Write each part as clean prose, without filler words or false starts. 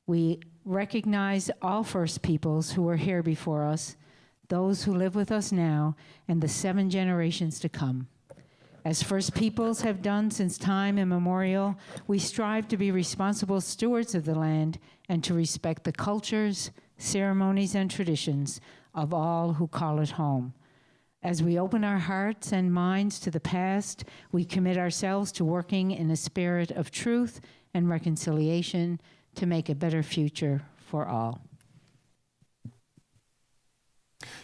We recognize all First Peoples who were here before us, those who live with us now, and the 7 generations to come. As First Peoples have done since time immemorial, we strive to be responsible stewards of the land and to respect the cultures, ceremonies, and traditions of all who call it home. As we open our hearts and minds to the past, we commit ourselves to working in a spirit of truth and reconciliation to make a better future for all.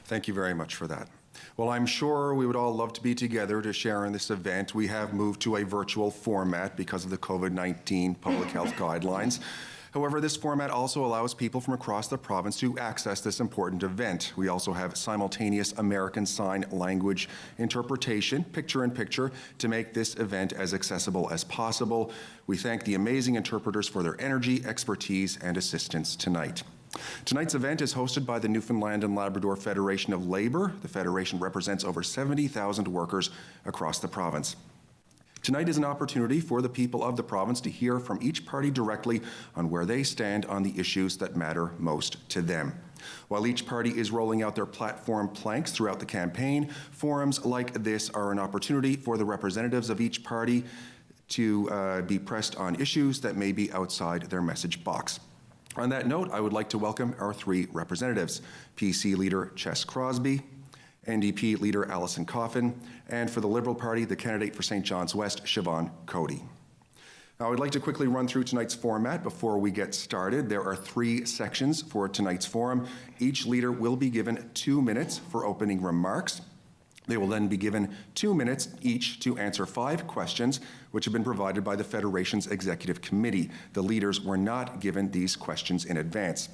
Thank you very much for that. Well, I'm sure we would all love to be together to share in this event. We have moved to a virtual format because of the COVID-19 public health guidelines. However, this format also allows people from across the province to access this important event. We also have simultaneous American Sign Language interpretation, picture-in-picture, to make this event as accessible as possible. We thank the amazing interpreters for their energy, expertise, and assistance tonight. Tonight's event is hosted by the Newfoundland and Labrador Federation of Labour. The Federation represents over 70,000 workers across the province. Tonight is an opportunity for the people of the province to hear from each party directly on where they stand on the issues that matter most to them. While each party is rolling out their platform planks throughout the campaign, forums like this are an opportunity for the representatives of each party to be pressed on issues that may be outside their message box. On that note, I would like to welcome our 3 representatives, PC leader Ches Crosbie, NDP leader Alison Coffin, and for the Liberal Party, the candidate for St. John's West, Siobhan Coady. Now, I'd like to quickly run through tonight's format before we get started. There are 3 sections for tonight's forum. Each leader will be given 2 minutes for opening remarks. They will then be given 2 minutes each to answer 5 questions, which have been provided by the Federation's Executive Committee. The leaders were not given these questions in advance.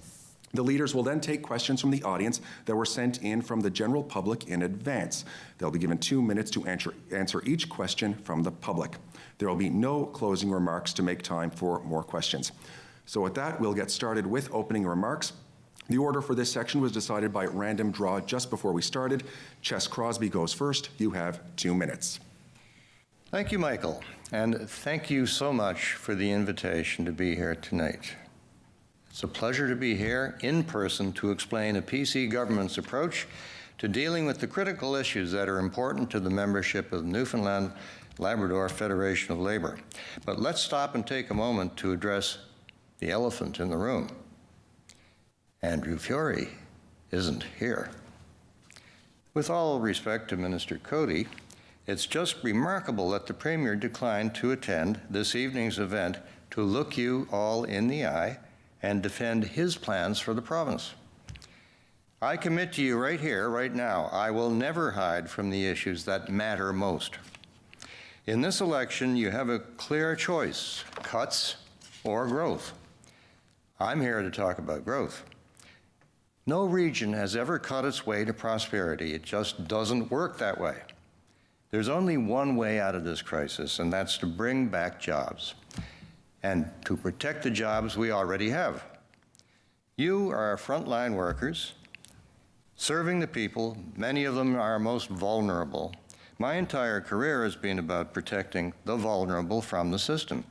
The leaders will then take questions from the audience that were sent in from the general public in advance. They'll be given 2 minutes to answer each question from the public. There will be no closing remarks to make time for more questions. So with that, we'll get started with opening remarks. The order for this section was decided by random draw just before we started. Ches Crosbie goes first. You have 2 minutes. Thank you, Michael, and thank you so much for the invitation to be here tonight. It's a pleasure to be here in person to explain a PC government's approach to dealing with the critical issues that are important to the membership of the Newfoundland Labrador Federation of Labour. But let's stop and take a moment to address the elephant in the room. Andrew Furey isn't here. With all respect to Minister Coady, it's just remarkable that the Premier declined to attend this evening's event to look you all in the eye and defend his plans for the province. I commit to you right here, right now, I will never hide from the issues that matter most. In this election, you have a clear choice, cuts or growth. I'm here to talk about growth. No region has ever cut its way to prosperity. It just doesn't work that way. There's only one way out of this crisis, and that's to bring back jobs and to protect the jobs we already have. You are our frontline workers, serving the people. Many of them are most vulnerable. My entire career has been about protecting the vulnerable from the system.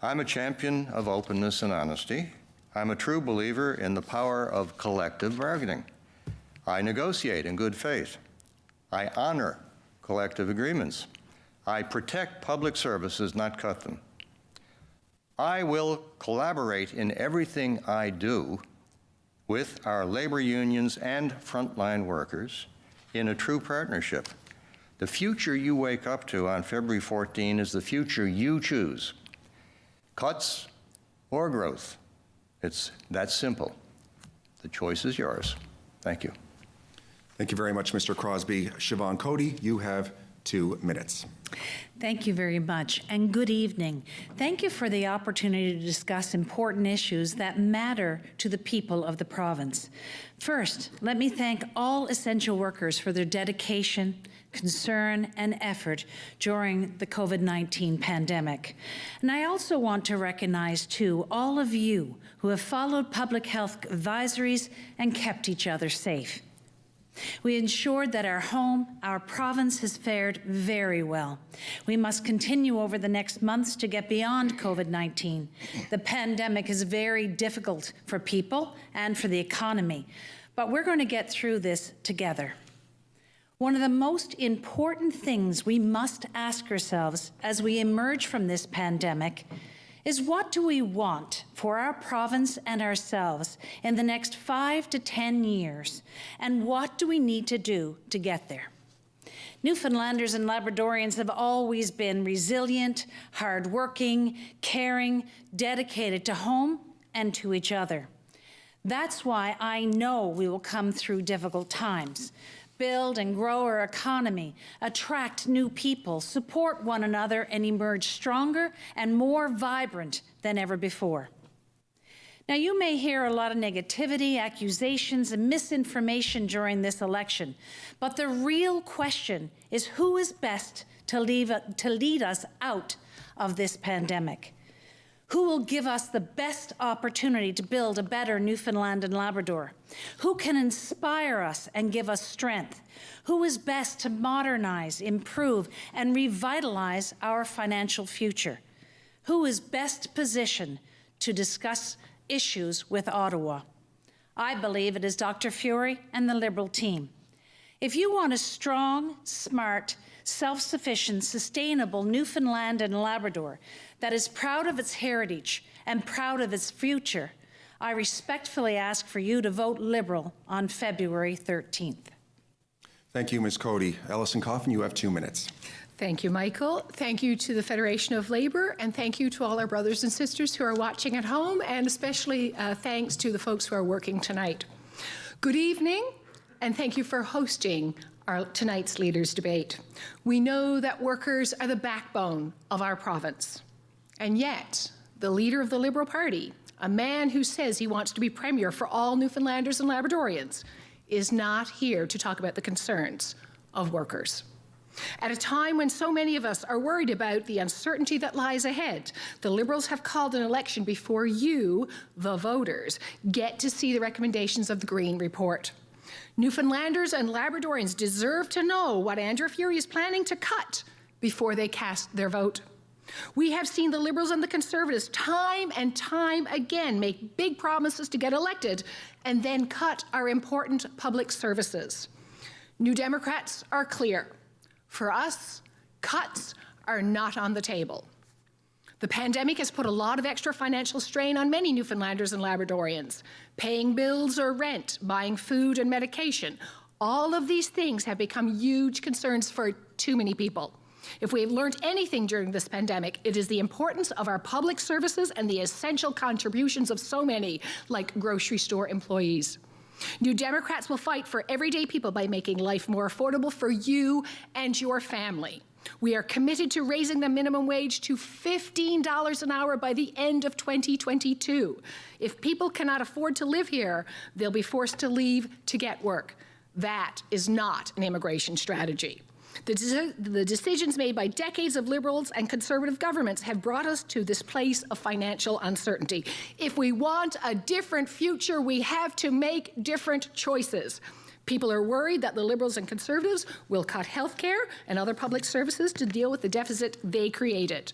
I'm a champion of openness and honesty. I'm a true believer in the power of collective bargaining. I negotiate in good faith. I honor collective agreements. I protect public services, not cut them. I will collaborate in everything I do with our labor unions and frontline workers in a true partnership. The future you wake up to on February 14 is the future you choose. Cuts or growth. It's that simple. The choice is yours. Thank you. Thank you very much, Mr. Crosbie. Siobhan Coady, you have 2 minutes. Thank you very much, and good evening. Thank you for the opportunity to discuss important issues that matter to the people of the province. First, let me thank all essential workers for their dedication, concern, and effort during the COVID-19 pandemic. And I also want to recognize, too, all of you who have followed public health advisories and kept each other safe. We ensured that our province has fared very well. We must continue over the next months to get beyond COVID-19. The pandemic is very difficult for people and for the economy, but we're going to get through this together. One of the most important things we must ask ourselves as we emerge from this pandemic is, what do we want for our province and ourselves in the next 5 to 10 years, and what do we need to do to get there? Newfoundlanders and Labradorians have always been resilient, hardworking, caring, dedicated to home and to each other. That's why I know we will come through difficult times, build and grow our economy, attract new people, support one another, and emerge stronger and more vibrant than ever before. Now, you may hear a lot of negativity, accusations, and misinformation during this election, but the real question is, who is best to lead us out of this pandemic? Who will give us the best opportunity to build a better Newfoundland and Labrador? Who can inspire us and give us strength? Who is best to modernize, improve, and revitalize our financial future? Who is best positioned to discuss issues with Ottawa? I believe it is Dr. Fury and the Liberal team. If you want a strong, smart, self-sufficient, sustainable Newfoundland and Labrador that is proud of its heritage and proud of its future, I respectfully ask for you to vote Liberal on February 13th. Thank you, Ms. Coady. Alison Coffin, you have 2 minutes. Thank you, Michael. Thank you to the Federation of Labour, and thank you to all our brothers and sisters who are watching at home, and especially thanks to the folks who are working tonight. Good evening, and thank you for hosting tonight's Leaders' Debate. We know that workers are the backbone of our province. And yet, the leader of the Liberal Party, a man who says he wants to be Premier for all Newfoundlanders and Labradorians, is not here to talk about the concerns of workers. At a time when so many of us are worried about the uncertainty that lies ahead, the Liberals have called an election before you, the voters, get to see the recommendations of the Green Report. Newfoundlanders and Labradorians deserve to know what Andrew Furey is planning to cut before they cast their vote. We have seen the Liberals and the Conservatives time and time again make big promises to get elected and then cut our important public services. New Democrats are clear. For us, cuts are not on the table. The pandemic has put a lot of extra financial strain on many Newfoundlanders and Labradorians. Paying bills or rent, buying food and medication, all of these things have become huge concerns for too many people. If we have learned anything during this pandemic, it is the importance of our public services and the essential contributions of so many, like grocery store employees. New Democrats will fight for everyday people by making life more affordable for you and your family. We are committed to raising the minimum wage to $15 an hour by the end of 2022. If people cannot afford to live here, they'll be forced to leave to get work. That is not an immigration strategy. The decisions made by decades of Liberals and Conservative governments have brought us to this place of financial uncertainty. If we want a different future, we have to make different choices. People are worried that the Liberals and Conservatives will cut health care and other public services to deal with the deficit they created.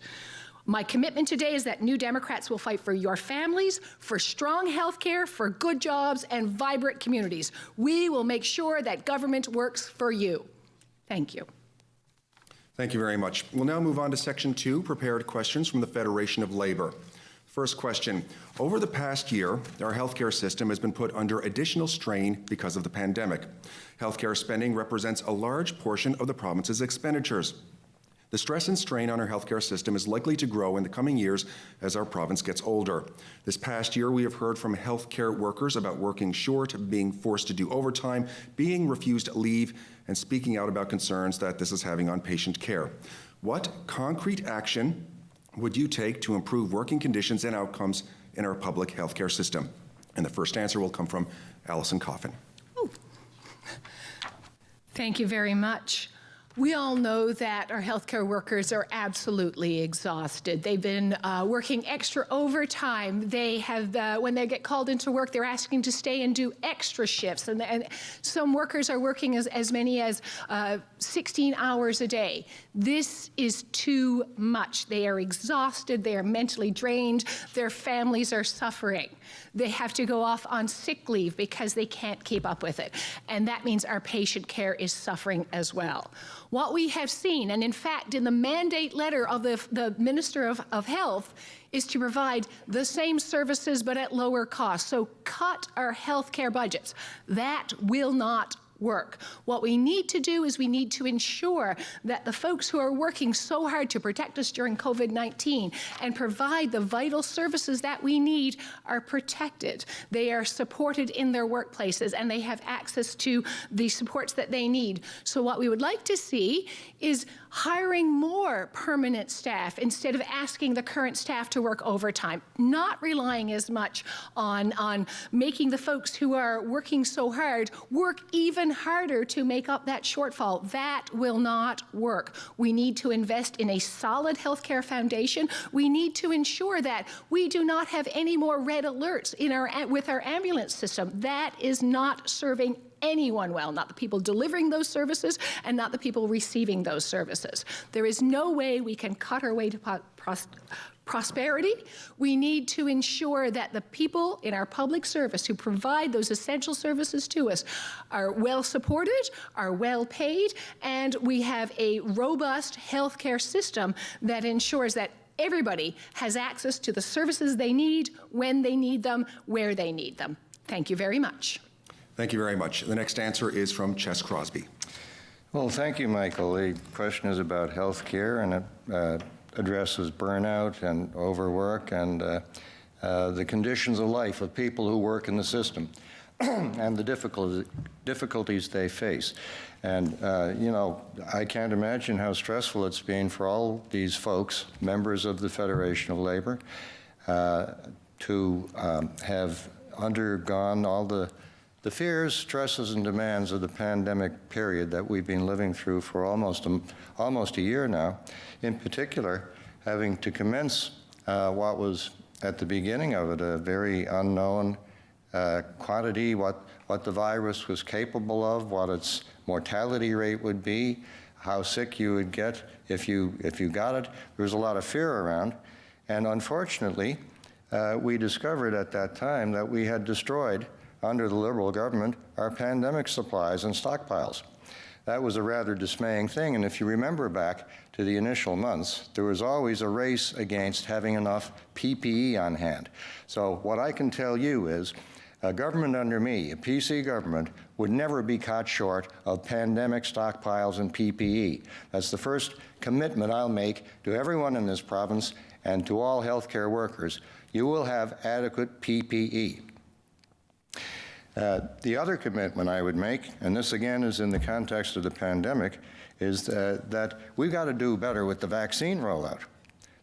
My commitment today is that New Democrats will fight for your families, for strong health care, for good jobs, and vibrant communities. We will make sure that government works for you. Thank you. Thank you very much. We'll now move on to Section 2, prepared questions from the Federation of Labour. First question. Over the past year, our healthcare system has been put under additional strain because of the pandemic. Healthcare spending represents a large portion of the province's expenditures. The stress and strain on our healthcare system is likely to grow in the coming years as our province gets older. This past year, we have heard from healthcare workers about working short, being forced to do overtime, being refused leave, and speaking out about concerns that this is having on patient care. What concrete action would you take to improve working conditions and outcomes in our public healthcare system? And the first answer will come from Alison Coffin. Thank you very much. We all know that our healthcare workers are absolutely exhausted. They've been working extra overtime. They have, when they get called into work, they're asking to stay and do extra shifts. And some workers are working as many as 16 hours a day. This is too much. They are exhausted. They are mentally drained. Their families are suffering. They have to go off on sick leave because they can't keep up with it. And that means our patient care is suffering as well. What we have seen, and in fact, in the mandate letter of the Minister of Health, is to provide the same services but at lower cost. So cut our healthcare budgets. That will not work. What we need to do is we need to ensure that the folks who are working so hard to protect us during COVID-19 and provide the vital services that we need are protected. They are supported in their workplaces and they have access to the supports that they need. So what we would like to see is hiring more permanent staff instead of asking the current staff to work overtime, not relying as much on making the folks who are working so hard work even harder to make up that shortfall. That will not work. We need to invest in a solid healthcare foundation. We need to ensure that we do not have any more red alerts with our ambulance system. That is not serving anyone well, not the people delivering those services and not the people receiving those services. There is no way we can cut our way to prosperity. We need to ensure that the people in our public service who provide those essential services to us are well supported, are well paid, and we have a robust healthcare system that ensures that everybody has access to the services they need, when they need them, where they need them. Thank you very much. Thank you very much. The next answer is from Chess Crosbie. Well, thank you, Michael. The question is about health care, and it addresses burnout and overwork and the conditions of life of people who work in the system and the difficulties they face. And, you know, I can't imagine how stressful it's been for all these folks, members of the Federation of Labor, to have undergone all the fears, stresses, and demands of the pandemic period that we've been living through for almost a year now. In particular, having to commence what was at the beginning of it a very unknown quantity, what the virus was capable of, what its mortality rate would be, how sick you would get if you got it. There was a lot of fear around, and unfortunately, we discovered at that time that we had destroyed, under the Liberal government, our pandemic supplies and stockpiles. That was a rather dismaying thing, and if you remember back to the initial months, there was always a race against having enough PPE on hand. So what I can tell you is a government under me, a PC government, would never be caught short of pandemic stockpiles and PPE. That's the first commitment I'll make to everyone in this province and to all healthcare workers. You will have adequate PPE. The other commitment I would make, and this again is in the context of the pandemic, is that we've got to do better with the vaccine rollout.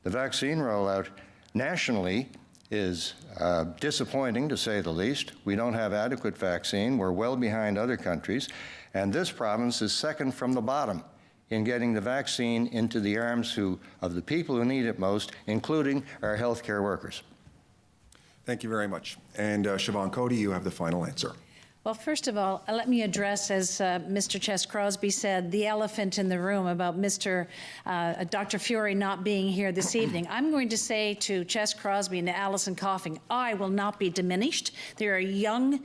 The vaccine rollout nationally is disappointing, to say the least. We don't have adequate vaccine. We're well behind other countries. And this province is second from the bottom in getting the vaccine into the arms of the people who need it most, including our healthcare workers. Thank you very much. And Siobhan Coady, you have the final answer. Well, first of all, let me address, as Mr. Chess Crosbie said, the elephant in the room about Dr. Fury not being here this evening. I'm going to say to Chess Crosbie and to Alison Coffin, I will not be diminished. There are young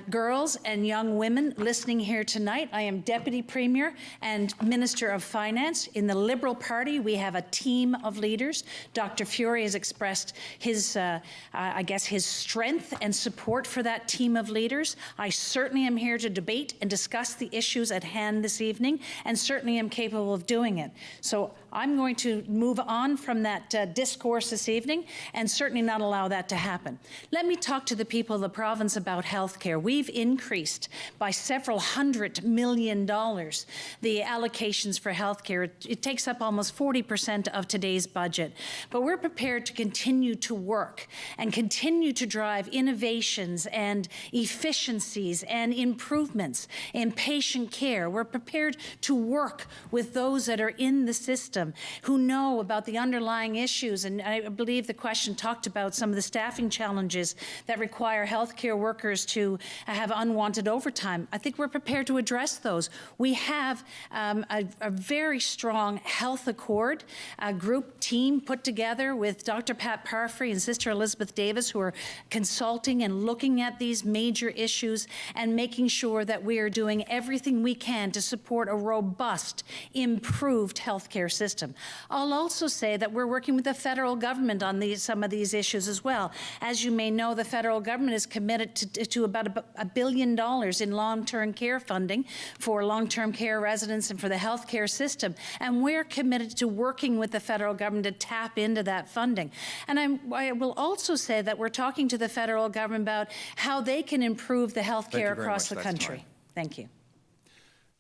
girls and young women listening here tonight. I am Deputy Premier and Minister of Finance. In the Liberal Party, we have a team of leaders. Dr. Fury has expressed his, I guess, his strength and support for that team of leaders. I certainly am here to debate and discuss the issues at hand this evening, and certainly am capable of doing it. So I'm going to move on from that discourse this evening and certainly not allow that to happen. Let me talk to the people of the province about health care. We've increased by several $100 million the allocations for health care. It takes up almost 40% of today's budget. But we're prepared to continue to work and continue to drive innovations and efficiencies and improvements in patient care. We're prepared to work with those that are in the system who know about the underlying issues. And I believe the question talked about some of the staffing challenges that require healthcare workers to have unwanted overtime. I think we're prepared to address those. We have a very strong health accord, a group team put together with Dr. Pat Parfrey and Sister Elizabeth Davis, who are consulting and looking at these major issues and making sure that we are doing everything we can to support a robust, improved healthcare system. I'll also say that we're working with the federal government on some of these issues as well. As you may know, the federal government is committed to about $1 billion in long-term care funding for long-term care residents and for the healthcare system. And we're committed to working with the federal government to tap into that funding. And I will also say that we're talking to the federal government about how they can improve the healthcare across the country. Thank you.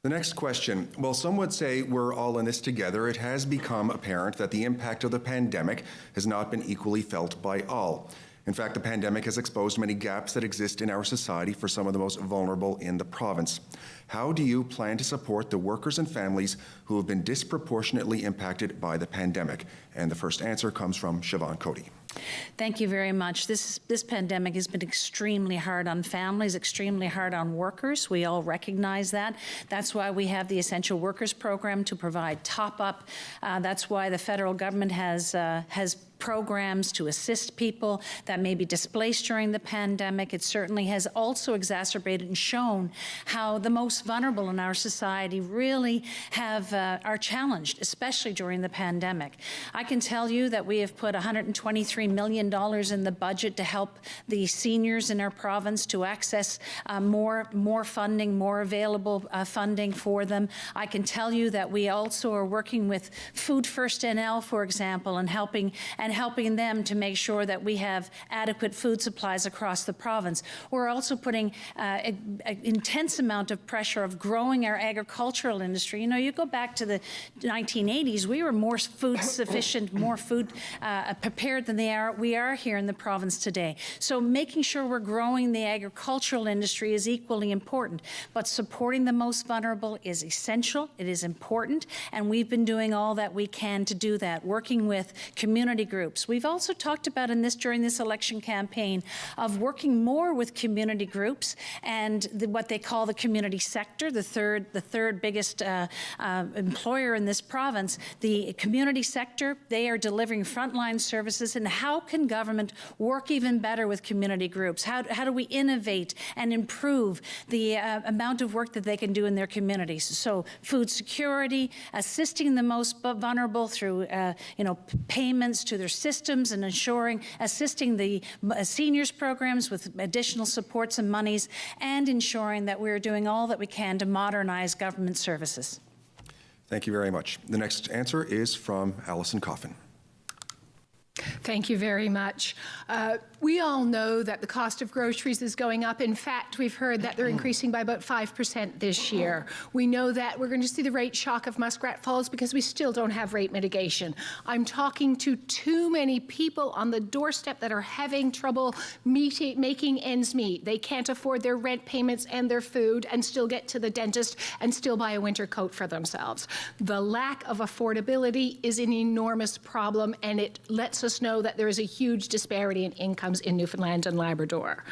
The next question. Well, some would say we're all in this together. It has become apparent that the impact of the pandemic has not been equally felt by all. In fact, the pandemic has exposed many gaps that exist in our society for some of the most vulnerable in the province. How do you plan to support the workers and families who have been disproportionately impacted by the pandemic? And the first answer comes from Siobhan Coady. Thank you very much. This pandemic has been extremely hard on families, extremely hard on workers. We all recognize that. That's why we have the Essential Workers Program to provide top-up. That's why the federal government has programs to assist people that may be displaced during the pandemic. It certainly has also exacerbated and shown how the most vulnerable in our society really are challenged, especially during the pandemic. I can tell you that we have put $123 million in the budget to help the seniors in our province to access more funding, more available funding for them. I can tell you that we also are working with Food First NL, for example, and helping them to make sure that we have adequate food supplies across the province. We're also putting an intense amount of pressure of growing our agricultural industry. You know, you go back to the 1980s, we were more food sufficient, more food prepared than we are here in the province today. So making sure we're growing the agricultural industry is equally important, but supporting the most vulnerable is essential, it is important, and we've been doing all that we can to do that, working with community groups. We've also talked about during this election campaign of working more with community groups and what they call the community sector, the third biggest employer in this province. The community sector, they are delivering frontline services, and how can government work even better with community groups? How do we innovate and improve the amount of work that they can do in their communities? So food security, assisting the most vulnerable through payments to their systems and assisting the seniors programs with additional supports and monies, and ensuring that we're doing all that we can to modernize government services. Thank you very much. The next answer is from Alison Coffin. Thank you very much. We all know that the cost of groceries is going up. In fact, we've heard that they're increasing by about 5% this year. We know that we're going to see the rate shock of Muskrat Falls because we still don't have rate mitigation. I'm talking to too many people on the doorstep that are having trouble making ends meet. They can't afford their rent payments and their food and still get to the dentist and still buy a winter coat for themselves. The lack of affordability is an enormous problem, and it lets us know that there is a huge disparity in incomes in Newfoundland and Labrador.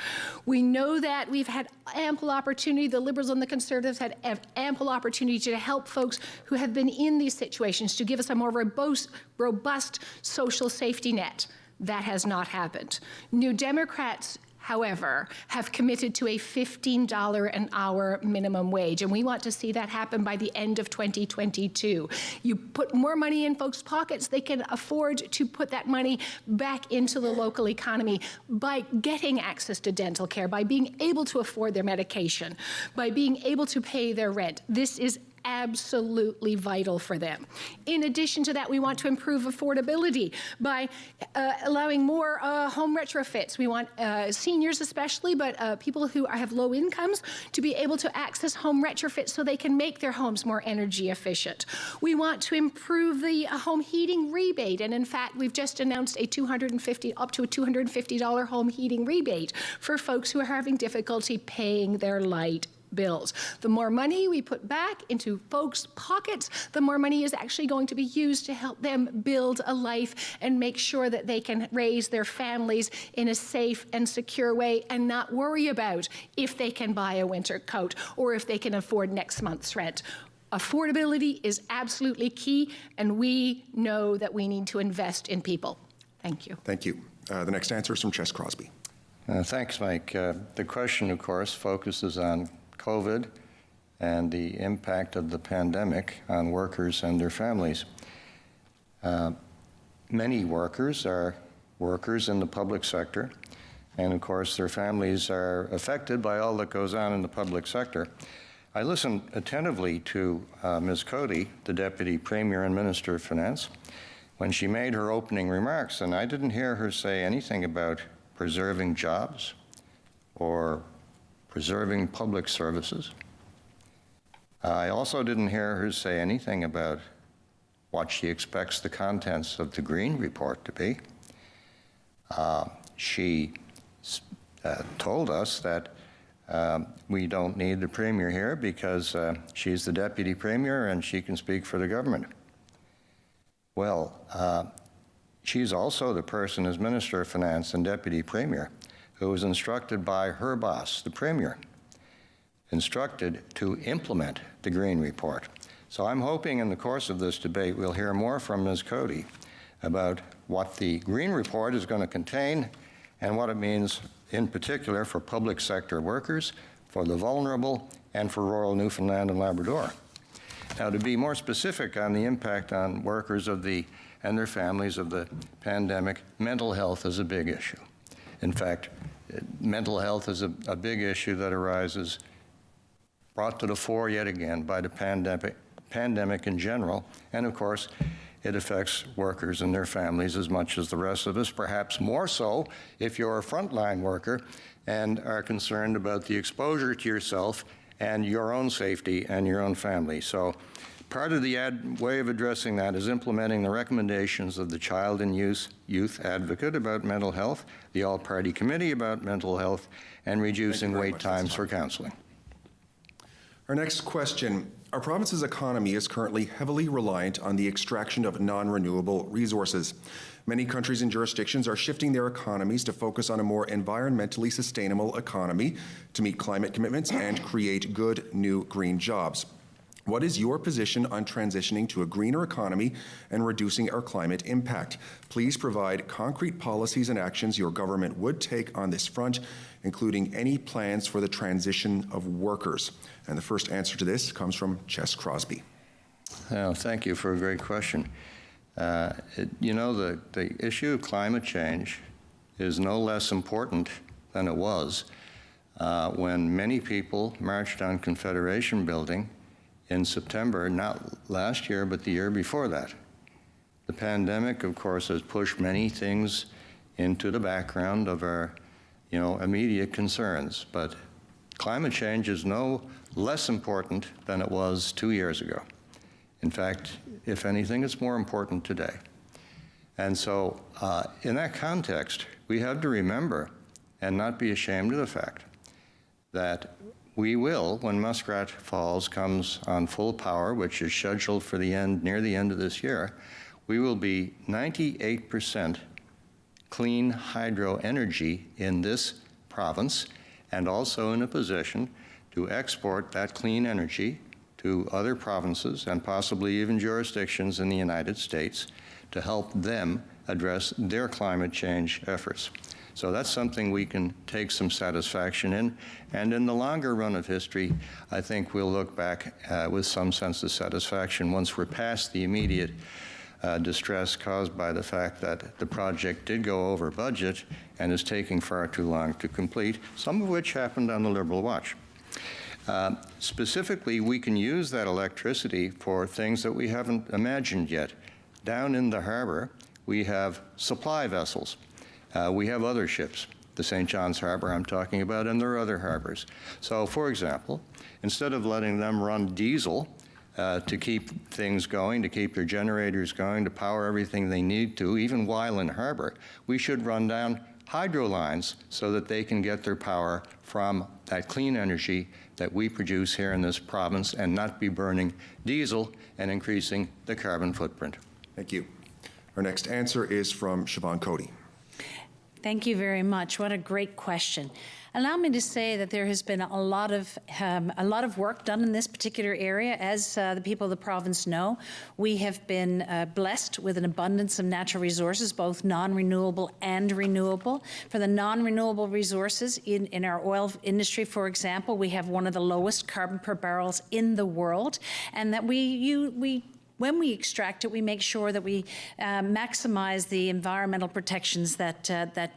We know that we've had ample opportunity, the Liberals and the Conservatives had ample opportunity to help folks who have been in these situations, to give us a more robust social safety net. That has not happened. New Democrats, however, have committed to a $15 an hour minimum wage, and we want to see that happen by the end of 2022. You put more money in folks' pockets, they can afford to put that money back into the local economy by getting access to dental care, by being able to afford their medication, by being able to pay their rent. This is absolutely vital for them. In addition to that, we want to improve affordability by allowing more home retrofits. We want seniors especially, but people who have low incomes to be able to access home retrofits so they can make their homes more energy efficient. We want to improve the home heating rebate, and in fact, we've just announced up to a $250 home heating rebate for folks who are having difficulty paying their light bills. The more money we put back into folks' pockets, the more money is actually going to be used to help them build a life and make sure that they can raise their families in a safe and secure way and not worry about if they can buy a winter coat or if they can afford next month's rent. Affordability is absolutely key, and we know that we need to invest in people. Thank you. Thank you. The next answer is from Chess Crosbie. Thanks, Mike. The question, of course, focuses on COVID and the impact of the pandemic on workers and their families. Many workers are workers in the public sector, and of course their families are affected by all that goes on in the public sector. I listened attentively to Ms. Coady, the Deputy Premier and Minister of Finance, when she made her opening remarks, and I didn't hear her say anything about preserving jobs or preserving public services. I also didn't hear her say anything about what she expects the contents of the Green Report to be. She told us that we don't need the Premier here because she's the Deputy Premier and she can speak for the government. Well, she's also the person as Minister of Finance and Deputy Premier who was instructed by her boss, the Premier, instructed to implement the Green Report. So I'm hoping in the course of this debate we'll hear more from Ms. Coady about what the Green Report is going to contain and what it means in particular for public sector workers, for the vulnerable, and for rural Newfoundland and Labrador. Now, to be more specific on the impact on workers and their families of the pandemic, mental health is a big issue. In fact, mental health is a big issue that arises, brought to the fore yet again by the pandemic in general, and of course, it affects workers and their families as much as the rest of us, perhaps more so if you're a frontline worker and are concerned about the exposure to yourself and your own safety and your own family. So part of the way of addressing that is implementing the recommendations of the Child and Youth Advocate about mental health, the All-Party Committee about mental health, and reducing wait times for counseling. Our next question. Our province's economy is currently heavily reliant on the extraction of non-renewable resources. Many countries and jurisdictions are shifting their economies to focus on a more environmentally sustainable economy to meet climate commitments and create good new green jobs. What is your position on transitioning to a greener economy and reducing our climate impact? Please provide concrete policies and actions your government would take on this front, including any plans for the transition of workers. And the first answer to this comes from Chess Crosbie. Oh, thank you for a great question. The issue of climate change is no less important than it was when many people marched on Confederation Building in September, not last year, but the year before that. The pandemic, of course, has pushed many things into the background of our, immediate concerns, but climate change is no less important than it was 2 years ago. In fact, if anything, it's more important today. And so, in that context, we have to remember and not be ashamed of the fact that we will, when Muskrat Falls comes on full power, which is scheduled for near the end of this year, we will be 98% clean hydro energy in this province, and also in a position to export that clean energy to other provinces and possibly even jurisdictions in the United States to help them address their climate change efforts. So that's something we can take some satisfaction in. And in the longer run of history, I think we'll look back with some sense of satisfaction once we're past the immediate distress caused by the fact that the project did go over budget and is taking far too long to complete, some of which happened on the Liberal watch. Specifically, we can use that electricity for things that we haven't imagined yet. Down in the harbor, we have supply vessels. We have other ships, the St. John's Harbor I'm talking about, and there are other harbors. So, for example, instead of letting them run diesel to keep things going, to keep their generators going, to power everything they need to, even while in harbor, we should run down hydro lines so that they can get their power from that clean energy that we produce here in this province and not be burning diesel and increasing the carbon footprint. Thank you. Our next answer is from Siobhan Coady. Thank you very much. What a great question. Allow me to say that there has been a lot of work done in this particular area. As the people of the province know, we have been blessed with an abundance of natural resources, both non-renewable and renewable. For the non-renewable resources in our oil industry, for example, we have one of the lowest carbon per barrels in the world, and that when we extract it, we make sure that we maximize the environmental protections that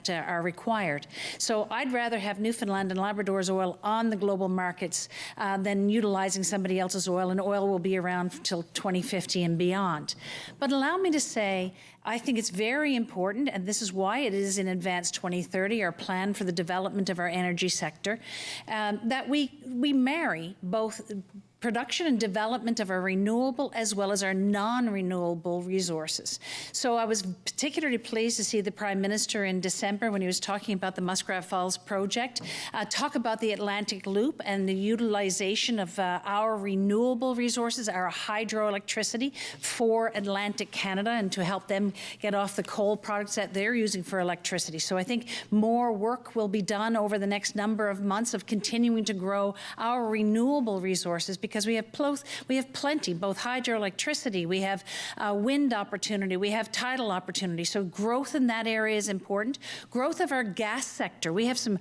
are required. So I'd rather have Newfoundland and Labrador's oil on the global markets than utilizing somebody else's oil, and oil will be around until 2050 and beyond. But allow me to say, I think it's very important, and this is why it is in Advance 2030, our plan for the development of our energy sector, that we marry both production and development of our renewable as well as our non-renewable resources. So I was particularly pleased to see the Prime Minister in December, when he was talking about the Muskrat Falls project, talk about the Atlantic Loop and the utilization of our renewable resources, our hydroelectricity for Atlantic Canada, and to help them get off the coal products that they're using for electricity. So I think more work will be done over the next number of months of continuing to grow our renewable resources, because we have plenty, both hydroelectricity, we have wind opportunity, we have tidal opportunity. So growth in that area is important. Growth of our gas sector. We have some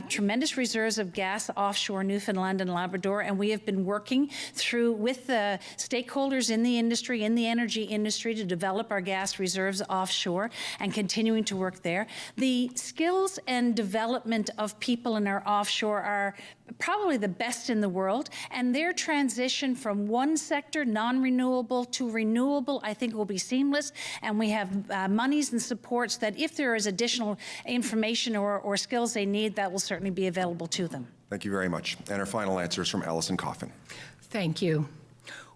tremendous reserves of gas offshore Newfoundland and Labrador, and we have been working with the stakeholders in the industry, in the energy industry, to develop our gas reserves offshore and continuing to work there. The skills and development of people in our offshore are probably the best in the world, and their transition from one sector, non-renewable, to renewable, I think will be seamless, and we have monies and supports that if there is additional information or skills they need, that will certainly be available to them. Thank you very much. And our final answer is from Alison Coffin. Thank you.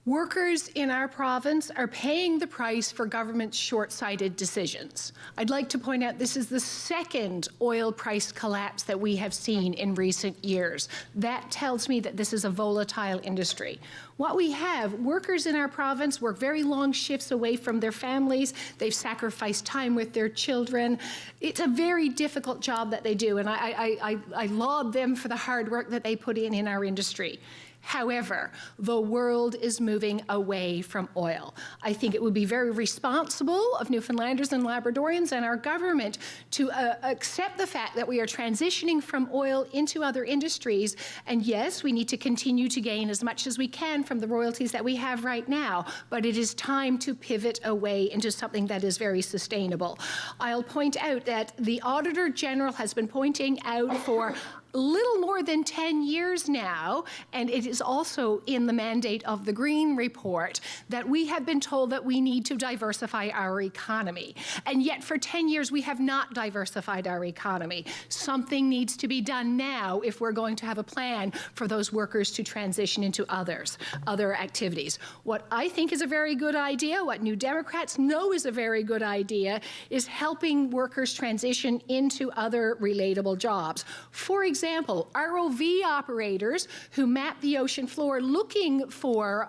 Workers in our province are paying the price for government's short-sighted decisions. I'd like to point out this is the second oil price collapse that we have seen in recent years. That tells me that this is a volatile industry. What we have, workers in our province work very long shifts away from their families. They've sacrificed time with their children. It's a very difficult job that they do, and I laud them for the hard work that they put in our industry. However, the world is moving away from oil. I think it would be very responsible of Newfoundlanders and Labradorians and our government to accept the fact that we are transitioning from oil into other industries. And yes, we need to continue to gain as much as we can from the royalties that we have right now, but it is time to pivot away into something that is very sustainable. I'll point out that the Auditor General has been pointing out for little more than 10 years now, and it is also in the mandate of the Green Report, that we have been told that we need to diversify our economy. And yet for 10 years, we have not diversified our economy. Something needs to be done now if we're going to have a plan for those workers to transition into other activities. What I think is a very good idea, what New Democrats know is a very good idea, is helping workers transition into other relatable jobs. For example, ROV operators who map the ocean floor looking for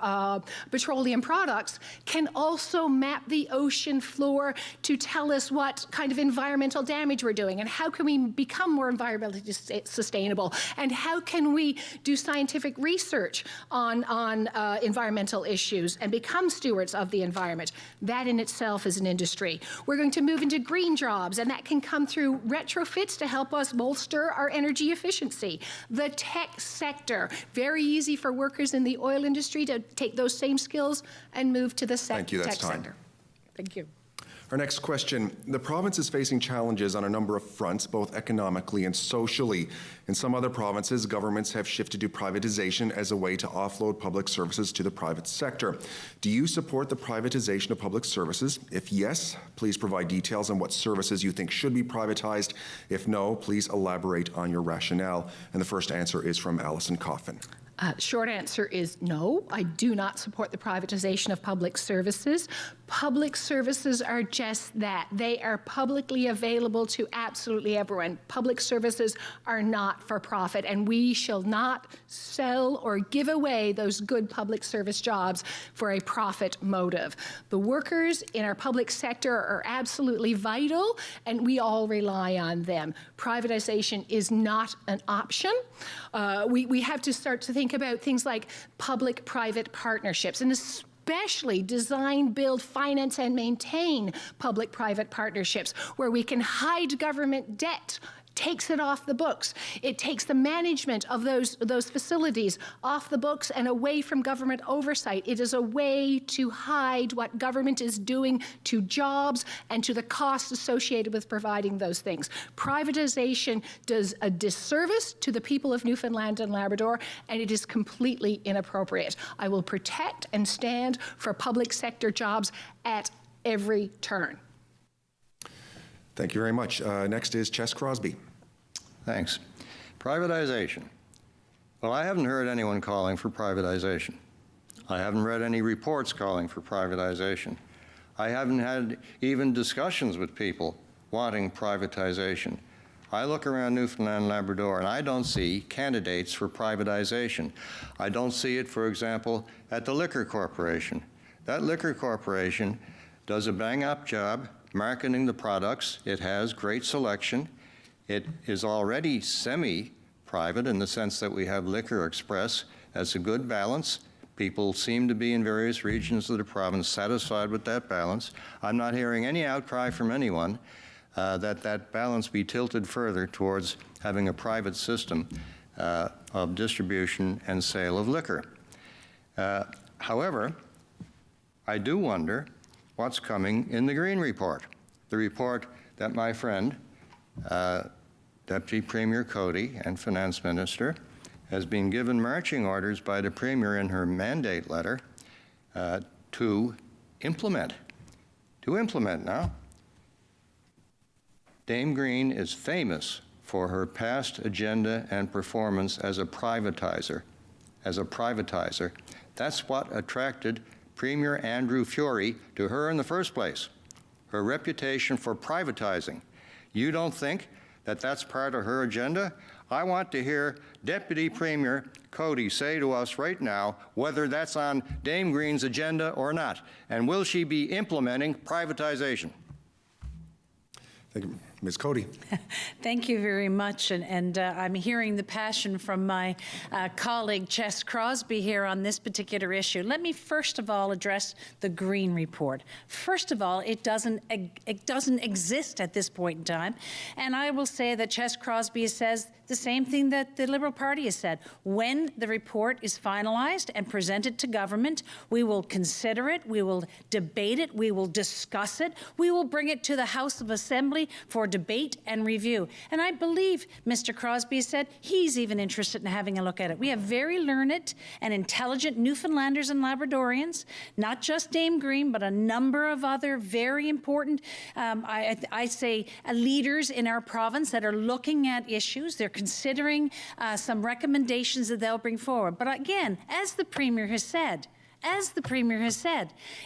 petroleum products can also map the ocean floor to tell us what kind of environmental damage we're doing and how can we become more environmentally sustainable, and how can we do scientific research on environmental issues and become stewards of the environment. That in itself is an industry. We're going to move into green jobs, and that can come through retrofits to help us bolster our energy efficiency. The tech sector, very easy for workers in the oil industry to take those same skills and move to the tech sector. Thank you, that's time. Thank you. Our next question. The province is facing challenges on a number of fronts, both economically and socially. In some other provinces, governments have shifted to privatization as a way to offload public services to the private sector. Do you support the privatization of public services? If yes, please provide details on what services you think should be privatized. If no, please elaborate on your rationale. And the first answer is from Alison Coffin. Short answer is no. I do not support the privatization of public services. Public services are just that. They are publicly available to absolutely everyone. Public services are not for profit, and we shall not sell or give away those good public service jobs for a profit motive. The workers in our public sector are absolutely vital, and we all rely on them. Privatization is not an option. We have to start to think about things like public-private partnerships, and especially design, build, finance, and maintain public-private partnerships where we can hide government debt, takes it off the books. It takes the management of those facilities off the books and away from government oversight. It is a way to hide what government is doing to jobs and to the costs associated with providing those things. Privatization does a disservice to the people of Newfoundland and Labrador, and it is completely inappropriate. I will protect and stand for public sector jobs at every turn. Thank you very much. Next is Chess Crosbie. Thanks. Privatization. Well, I haven't heard anyone calling for privatization. I haven't read any reports calling for privatization. I haven't had even discussions with people wanting privatization. I look around Newfoundland and Labrador and I don't see candidates for privatization. I don't see it, for example, at the Liquor Corporation. That Liquor Corporation does a bang-up job marketing the products. It has great selection. It is already semi-private in the sense that we have Liquor Express as a good balance. People seem to be in various regions of the province satisfied with that balance. I'm not hearing any outcry from anyone that balance be tilted further towards having a private system of distribution and sale of liquor. However, I do wonder what's coming in the Green Report, the report that my friend, Deputy Premier Coady and Finance Minister, has been given marching orders by the Premier in her mandate letter to implement. Now. Dame Green is famous for her past agenda and performance as a privatizer. That's what attracted Premier Andrew Furey to her in the first place, her reputation for privatizing. You don't think that that's part of her agenda? I want to hear Deputy Premier Coady say to us right now whether that's on Dame Green's agenda or not, and will she be implementing privatization? Thank you. Ms. Coady. Thank you very much, and I'm hearing the passion from my colleague Chess Crosbie here on this particular issue. Let me first of all address the Green Report. First of all, it doesn't exist at this point in time, and I will say that Chess Crosbie says the same thing that the Liberal Party has said. When the report is finalized and presented to government, we will consider it, we will debate it, we will discuss it, we will bring it to the House of Assembly for debate and review. And I believe Mr. Crosbie said he's even interested in having a look at it. We have very learned and intelligent Newfoundlanders and Labradorians, not just Dame Green, but a number of other very important, I say, leaders in our province that are looking at issues. They're considering some recommendations that they'll bring forward. But again, as the Premier has said,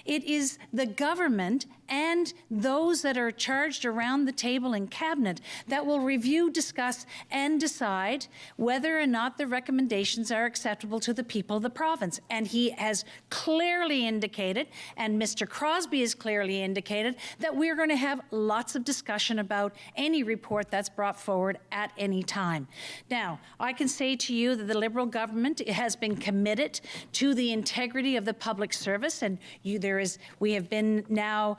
it is the government and those that are charged around the table in cabinet that will review, discuss, and decide whether or not the recommendations are acceptable to the people of the province. And he has clearly indicated, and Mr. Crosbie has clearly indicated, that we're going to have lots of discussion about any report that's brought forward at any time. Now, I can say to you that the Liberal government has been committed to the integrity of the public service, and we have been now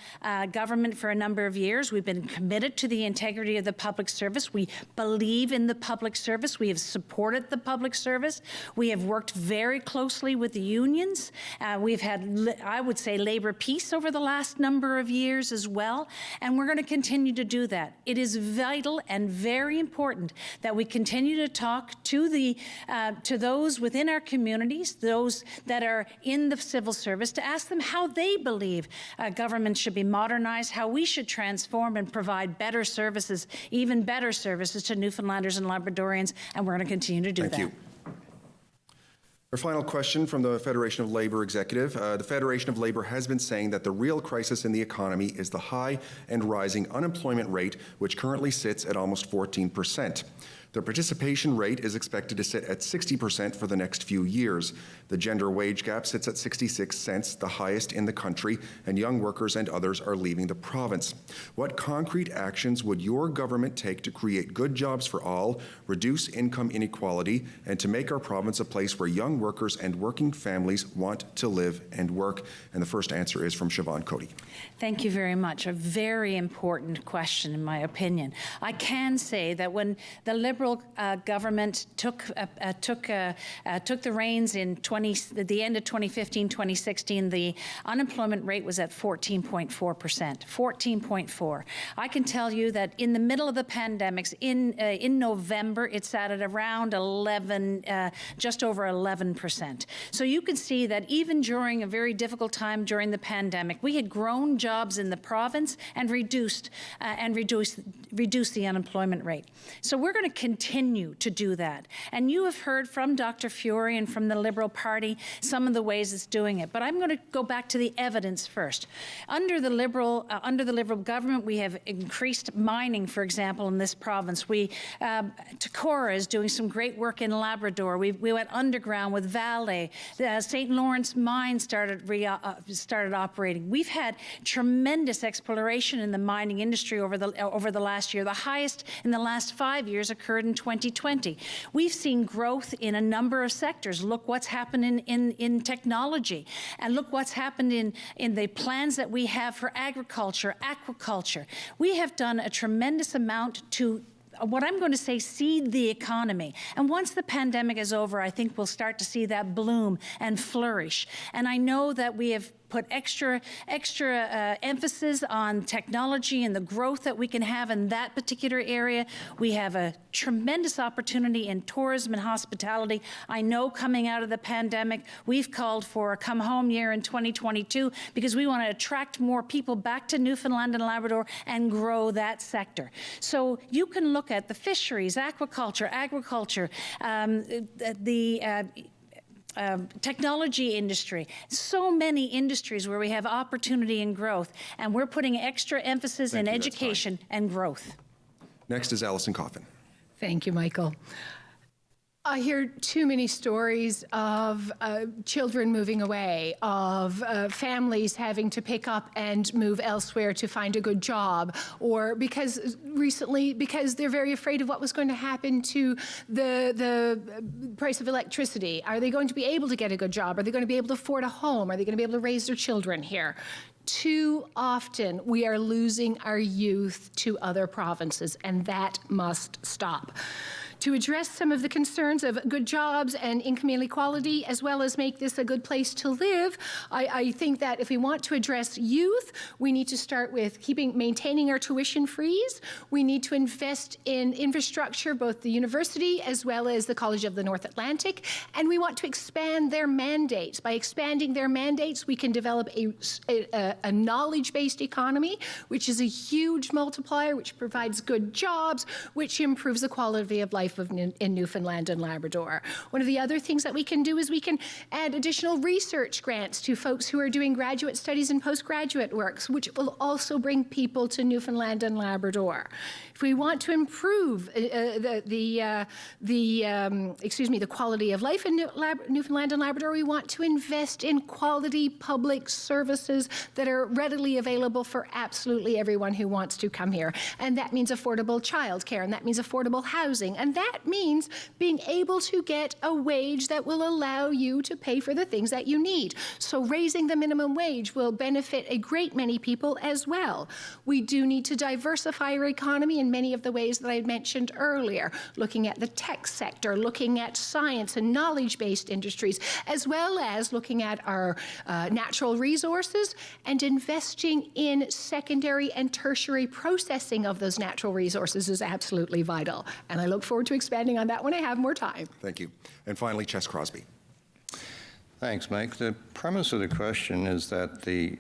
government for a number of years. We've been committed to the integrity of the public service. We believe in the public service. We have supported the public service. We have worked very closely with the unions. We've had, I would say, labor peace over the last number of years as well, and we're going to continue to do that. It is vital and very important that we continue to talk to those within our communities, those that are in the civil service, to ask them how they believe government should be modernized, how we should transform and provide better services, even better services to Newfoundlanders and Labradorians, and we're going to continue to do that. Thank you. Our final question from the Federation of Labor Executive. The Federation of Labor has been saying that the real crisis in the economy is the high and rising unemployment rate, which currently sits at almost 14%. The participation rate is expected to sit at 60% for the next few years. The gender wage gap sits at 66 cents, the highest in the country, and young workers and others are leaving the province. What concrete actions would your government take to create good jobs for all, reduce income inequality, and to make our province a place where young workers and working families want to live and work? And the first answer is from Siobhan Coady. Thank you very much. A very important question, in my opinion. I can say that when the Liberal government took the reins in the end of 2015, 2016, the unemployment rate was at 14.4%. 14.4. I can tell you that in the middle of the pandemics, in November, it sat at around 11, just over 11%. So you can see that even during a very difficult time during the pandemic, we had grown jobs in the province and reduced the unemployment rate. So we're going to continue to do that. And you have heard from Dr. Fury and from the Liberal Party some of the ways it's doing it. But I'm going to go back to the evidence first. Under the Liberal government, we have increased mining, for example, in this province. Tacora is doing some great work in Labrador. We went underground with Vale. The St. Lawrence mine started operating. We've had tremendous exploration in the mining industry over the last year. The highest in the last 5 years occurred in 2020. We've seen growth in a number of sectors. Look what's happened in technology, and look what's happened in the plans that we have for agriculture, aquaculture. We have done a tremendous amount to what I'm going to say, seed the economy. And once the pandemic is over, I think we'll start to see that bloom and flourish. And I know that we have put extra emphasis on technology and the growth that we can have in that particular area. We have a tremendous opportunity in tourism and hospitality. I know coming out of the pandemic, we've called for a come home year in 2022 because we want to attract more people back to Newfoundland and Labrador and grow that sector. So you can look at the fisheries, aquaculture, agriculture, technology industry, so many industries where we have opportunity and growth, and we're putting extra emphasis in education and growth. Next is Alison Coffin. Thank you, Michael. I hear too many stories of children moving away, of families having to pick up and move elsewhere to find a good job, or because they're very afraid of what was going to happen to the price of electricity. Are they going to be able to get a good job? Are they going to be able to afford a home? Are they going to be able to raise their children here? Too often, we are losing our youth to other provinces, and that must stop. To address some of the concerns of good jobs and income inequality, as well as make this a good place to live, I think that if we want to address youth, we need to start with maintaining our tuition freeze. We need to invest in infrastructure, both the university as well as the College of the North Atlantic, and we want to expand their mandates. By expanding their mandates, we can develop a knowledge-based economy, which is a huge multiplier, which provides good jobs, which improves the quality of life in Newfoundland and Labrador. One of the other things that we can do is we can add additional research grants to folks who are doing graduate studies and postgraduate works, which will also bring people to Newfoundland and Labrador. If we want to improve the quality of life in Newfoundland and Labrador, we want to invest in quality public services that are readily available for absolutely everyone who wants to come here. And that means affordable childcare, and that means affordable housing, and that that means being able to get a wage that will allow you to pay for the things that you need. So raising the minimum wage will benefit a great many people as well. We do need to diversify our economy in many of the ways that I mentioned earlier, looking at the tech sector, looking at science and knowledge-based industries, as well as looking at our natural resources and investing in secondary and tertiary processing of those natural resources is absolutely vital. And I look forward to expanding on that when I have more time. Thank you. And finally, Chess Crosbie. Thanks, Mike. The premise of the question is that the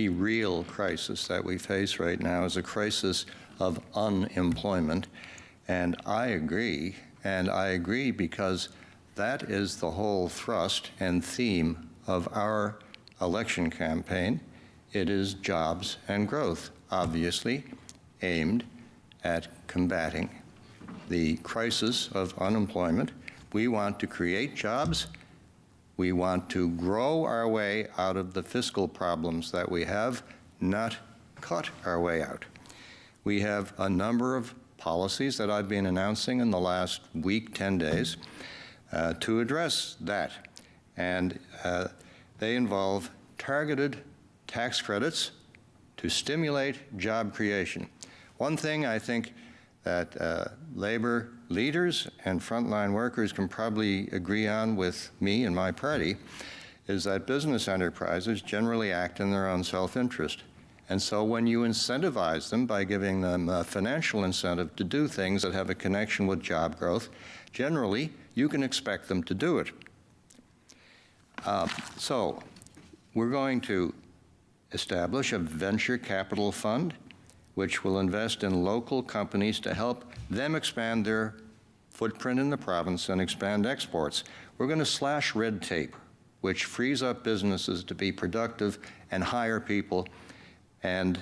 real crisis that we face right now is a crisis of unemployment. And I agree because that is the whole thrust and theme of our election campaign. It is jobs and growth, obviously aimed at combating the crisis of unemployment. We want to create jobs. We want to grow our way out of the fiscal problems that we have, not cut our way out. We have a number of policies that I've been announcing in the last week, 10 days, to address that. And they involve targeted tax credits to stimulate job creation. One thing I think that labor leaders and frontline workers can probably agree on with me and my party is that business enterprises generally act in their own self-interest. And so when you incentivize them by giving them a financial incentive to do things that have a connection with job growth, generally you can expect them to do it. So we're going to establish a venture capital fund which will invest in local companies to help them expand their footprint in the province and expand exports. We're going to slash red tape, which frees up businesses to be productive and hire people. And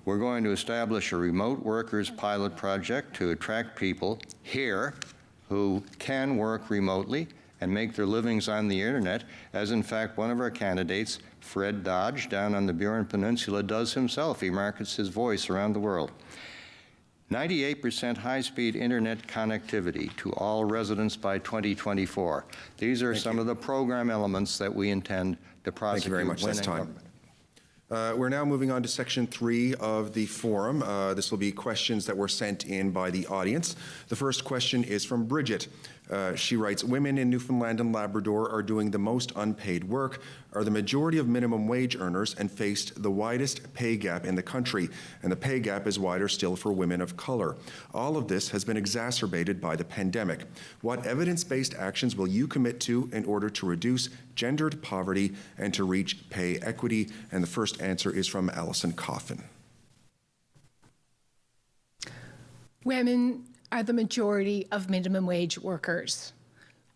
we're going to establish a remote workers pilot project to attract people here who can work remotely and make their livings on the internet, as in fact one of our candidates, Fred Dodge, down on the Burin Peninsula, does himself. He markets his voice around the world. 98% high-speed internet connectivity to all residents by 2024. These are some of the program elements that we intend to prosecute. Thank you very much. That's time. We're now moving on to section 3 of the forum. This will be questions that were sent in by the audience. The first question is from Bridget. She writes, women in Newfoundland and Labrador are doing the most unpaid work, are the majority of minimum wage earners, and faced the widest pay gap in the country, and the pay gap is wider still for women of color. All of this has been exacerbated by the pandemic. What evidence-based actions will you commit to in order to reduce gendered poverty and to reach pay equity? And the first answer is from Alison Coffin. Women are the majority of minimum wage workers.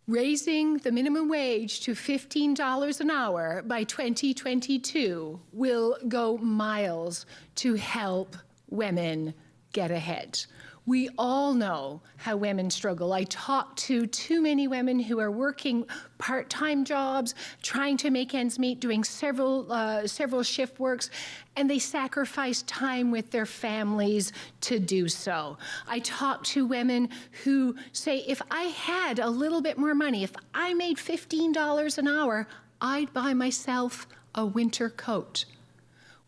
Raising the minimum wage to $15 an hour by 2022 will go miles to help women get ahead. We all know how women struggle. I talk to too many women who are working part-time jobs, trying to make ends meet, doing several shift works, and they sacrifice time with their families to do so. I talk to women who say, if I had a little bit more money, if I made $15 an hour, I'd buy myself a winter coat.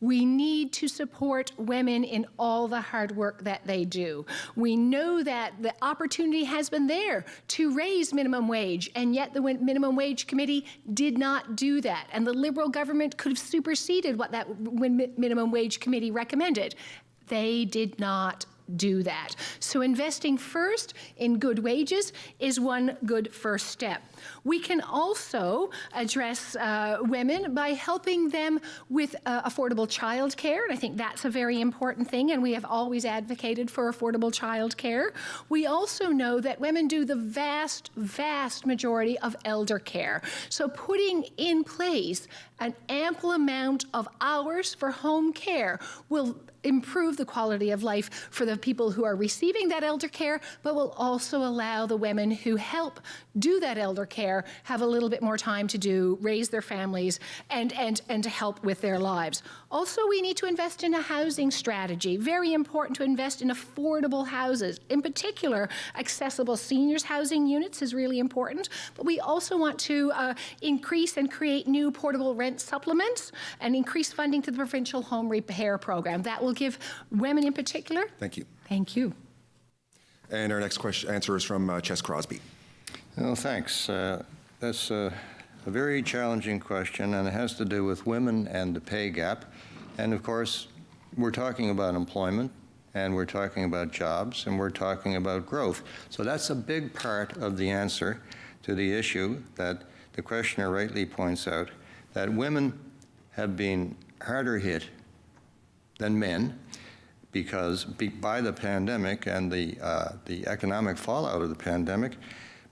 We need to support women in all the hard work that they do. We know that the opportunity has been there to raise minimum wage, and yet the Minimum Wage Committee did not do that. And the Liberal government could have superseded what that Minimum Wage Committee recommended. They did not do that. So investing first in good wages is one good first step. We can also address women by helping them with affordable childcare, and I think that's a very important thing, and we have always advocated for affordable childcare. We also know that women do the vast, vast majority of elder care. So putting in place an ample amount of hours for home care will improve the quality of life for the people who are receiving that elder care, but will also allow the women who help do that elder care have a little bit more time to raise their families and to help with their lives. Also, we need to invest in a housing strategy. Very important to invest in affordable houses. In particular, accessible seniors housing units is really important, but we also want to increase and create new portable rent supplements and increase funding to the provincial home repair program. That will give women in particular. Thank you. Thank you. And our next answer is from Chess Crosbie. Well, thanks. That's a very challenging question, and it has to do with women and the pay gap. And of course, we're talking about employment, and we're talking about jobs, and we're talking about growth. So that's a big part of the answer to the issue that the questioner rightly points out, that women have been harder hit than men because by the pandemic and the economic fallout of the pandemic,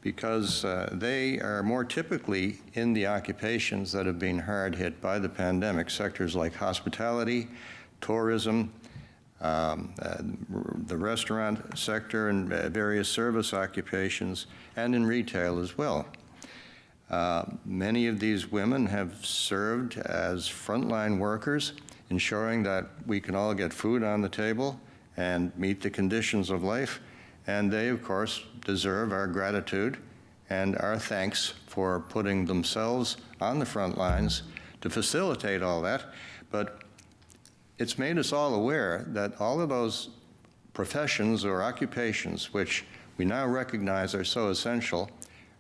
because they are more typically in the occupations that have been hard hit by the pandemic, sectors like hospitality, tourism, the restaurant sector, and various service occupations, and in retail as well. Many of these women have served as frontline workers, ensuring that we can all get food on the table and meet the conditions of life. And they, of course, deserve our gratitude and our thanks for putting themselves on the front lines to facilitate all that. But it's made us all aware that all of those professions or occupations which we now recognize are so essential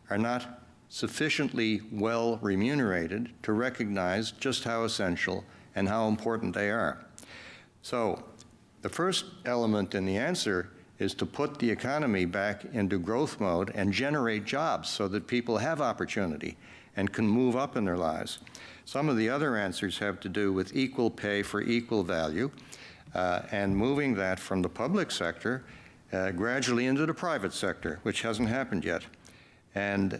are not sufficiently well remunerated to recognize just how essential and how important they are. So the first element in the answer is to put the economy back into growth mode and generate jobs so that people have opportunity and can move up in their lives. Some of the other answers have to do with equal pay for equal value and moving that from the public sector gradually into the private sector, which hasn't happened yet. And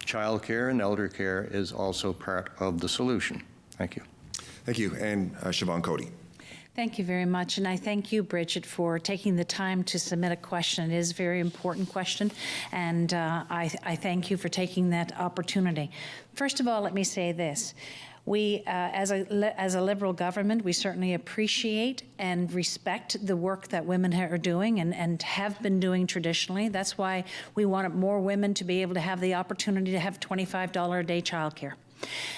child care and elder care is also part of the solution. Thank you. Thank you. And Siobhan Coady. Thank you very much, and I thank you, Bridget, for taking the time to submit a question. It is a very important question, and I thank you for taking that opportunity. First of all, let me say this. We, as a Liberal government, we certainly appreciate and respect the work that women are doing and have been doing traditionally. That's why we want more women to be able to have the opportunity to have $25 a day childcare.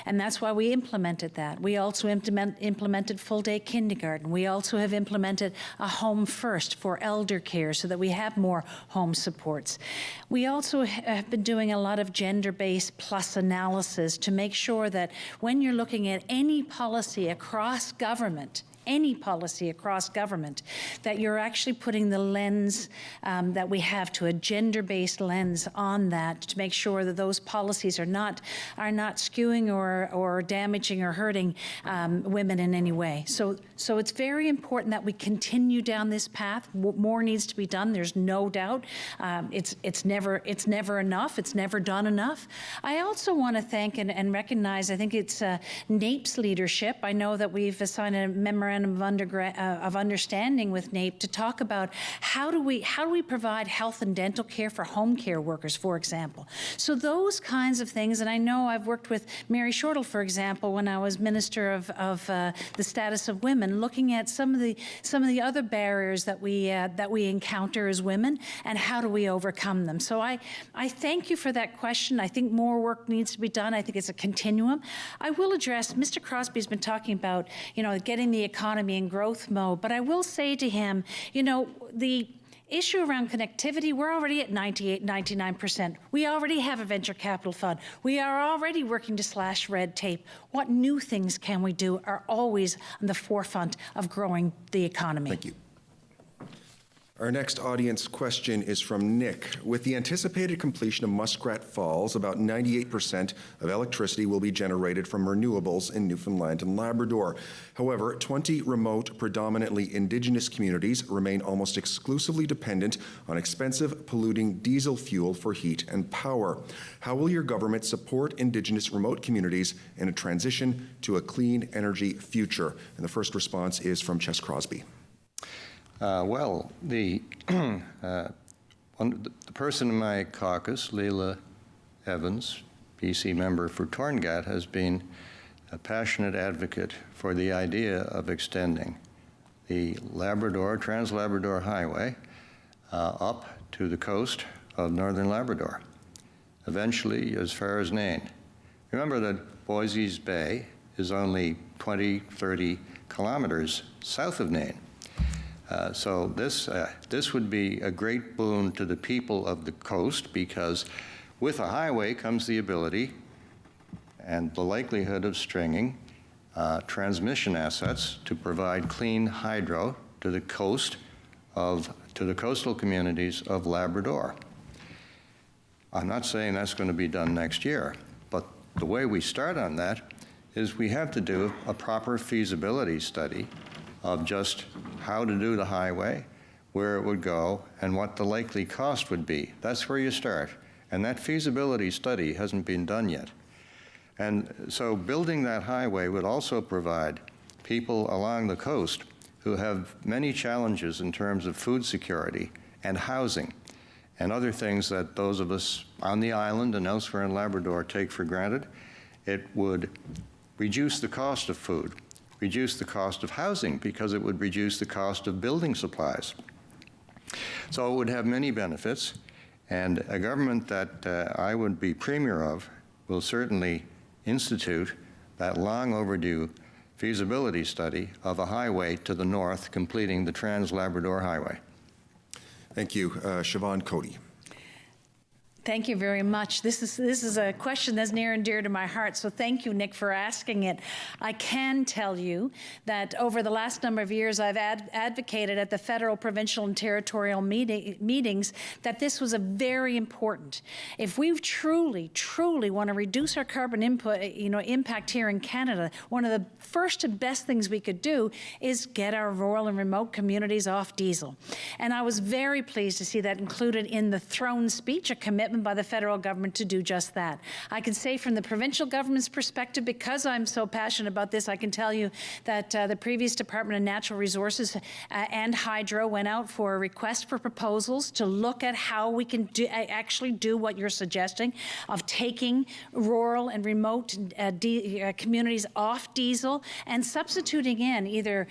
And that's why we implemented that. We also implemented full-day kindergarten. We also have implemented a home first for elder care so that we have more home supports. We also have been doing a lot of gender-based plus analysis to make sure that when you're looking at any policy across government, that you're actually putting the lens that we have to a gender-based lens on that to make sure that those policies are not skewing or damaging or hurting women in any way. So it's very important that we continue down this path. More needs to be done. There's no doubt. It's never enough. It's never done enough. I also want to thank and recognize. I think it's NAPE's leadership. I know that we've signed a memorandum of understanding with NAPE to talk about how do we provide health and dental care for home care workers, for example. So those kinds of things, and I know I've worked with Mary Shortall, for example, when I was Minister of the Status of Women, looking at some of the other barriers that we encounter as women and how do we overcome them. So I thank you for that question. I think more work needs to be done. I think it's a continuum. I will address, Mr. Crosbie's been talking about, getting the economy in growth mode, but I will say to him, the issue around connectivity, we're already at 98, 99%. We already have a venture capital fund. We are already working to slash red tape. What new things can we do are always on the forefront of growing the economy. Thank you. Our next audience question is from Nick. With the anticipated completion of Muskrat Falls, about 98% of electricity will be generated from renewables in Newfoundland and Labrador. However, 20 remote, predominantly Indigenous communities remain almost exclusively dependent on expensive, polluting diesel fuel for heat and power. How will your government support Indigenous remote communities in a transition to a clean energy future? And the first response is from Chess Crosbie. The person in my caucus, Leela Evans, BC member for Torngat, has been a passionate advocate for the idea of extending the Trans-Labrador Highway up to the coast of northern Labrador, eventually as far as Nain. Remember that Boise's Bay is only 20, 30 kilometers south of Nain. So this would be a great boon to the people of the coast, because with a highway comes the ability and the likelihood of stringing transmission assets to provide clean hydro to the coastal communities of Labrador. I'm not saying that's going to be done next year, but the way we start on that is we have to do a proper feasibility study of just how to do the highway, where it would go, and what the likely cost would be. That's where you start. And that feasibility study hasn't been done yet. And so building that highway would also provide people along the coast who have many challenges in terms of food security and housing and other things that those of us on the island and elsewhere in Labrador take for granted. It would reduce the cost of food, reduce the cost of housing, because it would reduce the cost of building supplies. So it would have many benefits, and a government that I would be premier of will certainly institute that long overdue feasibility study of a highway to the north, completing the Trans-Labrador Highway. Thank you. Siobhan Coady. Thank you very much. This is a question that's near and dear to my heart, so thank you, Nick, for asking it. I can tell you that over the last number of years, I've advocated at the federal, provincial, and territorial meetings that this was a very important. If we truly want to reduce our carbon impact here in Canada, one of the first and best things we could do is get our rural and remote communities off diesel. And I was very pleased to see that included in the throne speech, a commitment by the federal government to do just that. I can say from the provincial government's perspective, because I'm so passionate about this, I can tell you that the previous Department of Natural Resources and Hydro went out for a request for proposals to look at how we can actually do what you're suggesting of taking rural and remote communities off diesel and substituting in either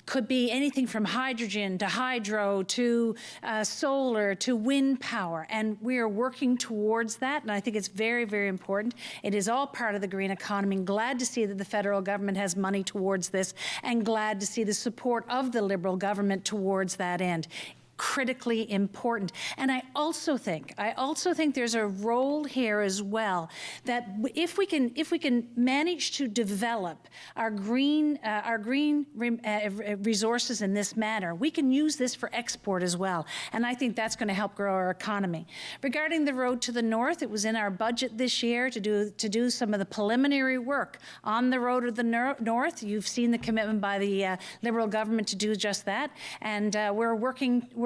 could be anything from hydrogen to hydro to solar to wind power, and we are working towards that, and I think it's very, very important. It is all part of the green economy. I'm glad to see that the federal government has money towards this, and glad to see the support of the Liberal government towards that end. Critically important. And I also think there's a role here as well, that if we can manage to develop our green resources in this manner, we can use this for export as well. And I think that's going to help grow our economy. Regarding the road to the north, it was in our budget this year to do some of the preliminary work on the road to the north. You've seen the commitment by the Liberal government to do just that, and we're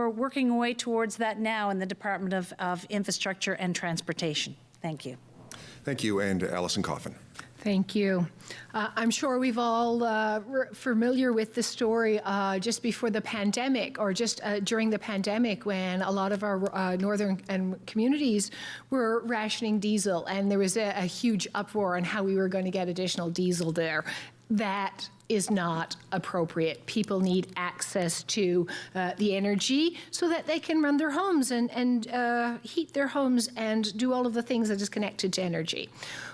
working away towards that now in the Department of Infrastructure and Transportation. Thank you. Thank you, and Alison Coffin. Thank you. I'm sure we've all familiar with the story just before the pandemic, or just during the pandemic, when a lot of our northern communities were rationing diesel, and there was a huge uproar on how we were going to get additional diesel there. That is not appropriate. People need access to the energy so that they can run their homes and heat their homes and do all of the things that is connected to energy.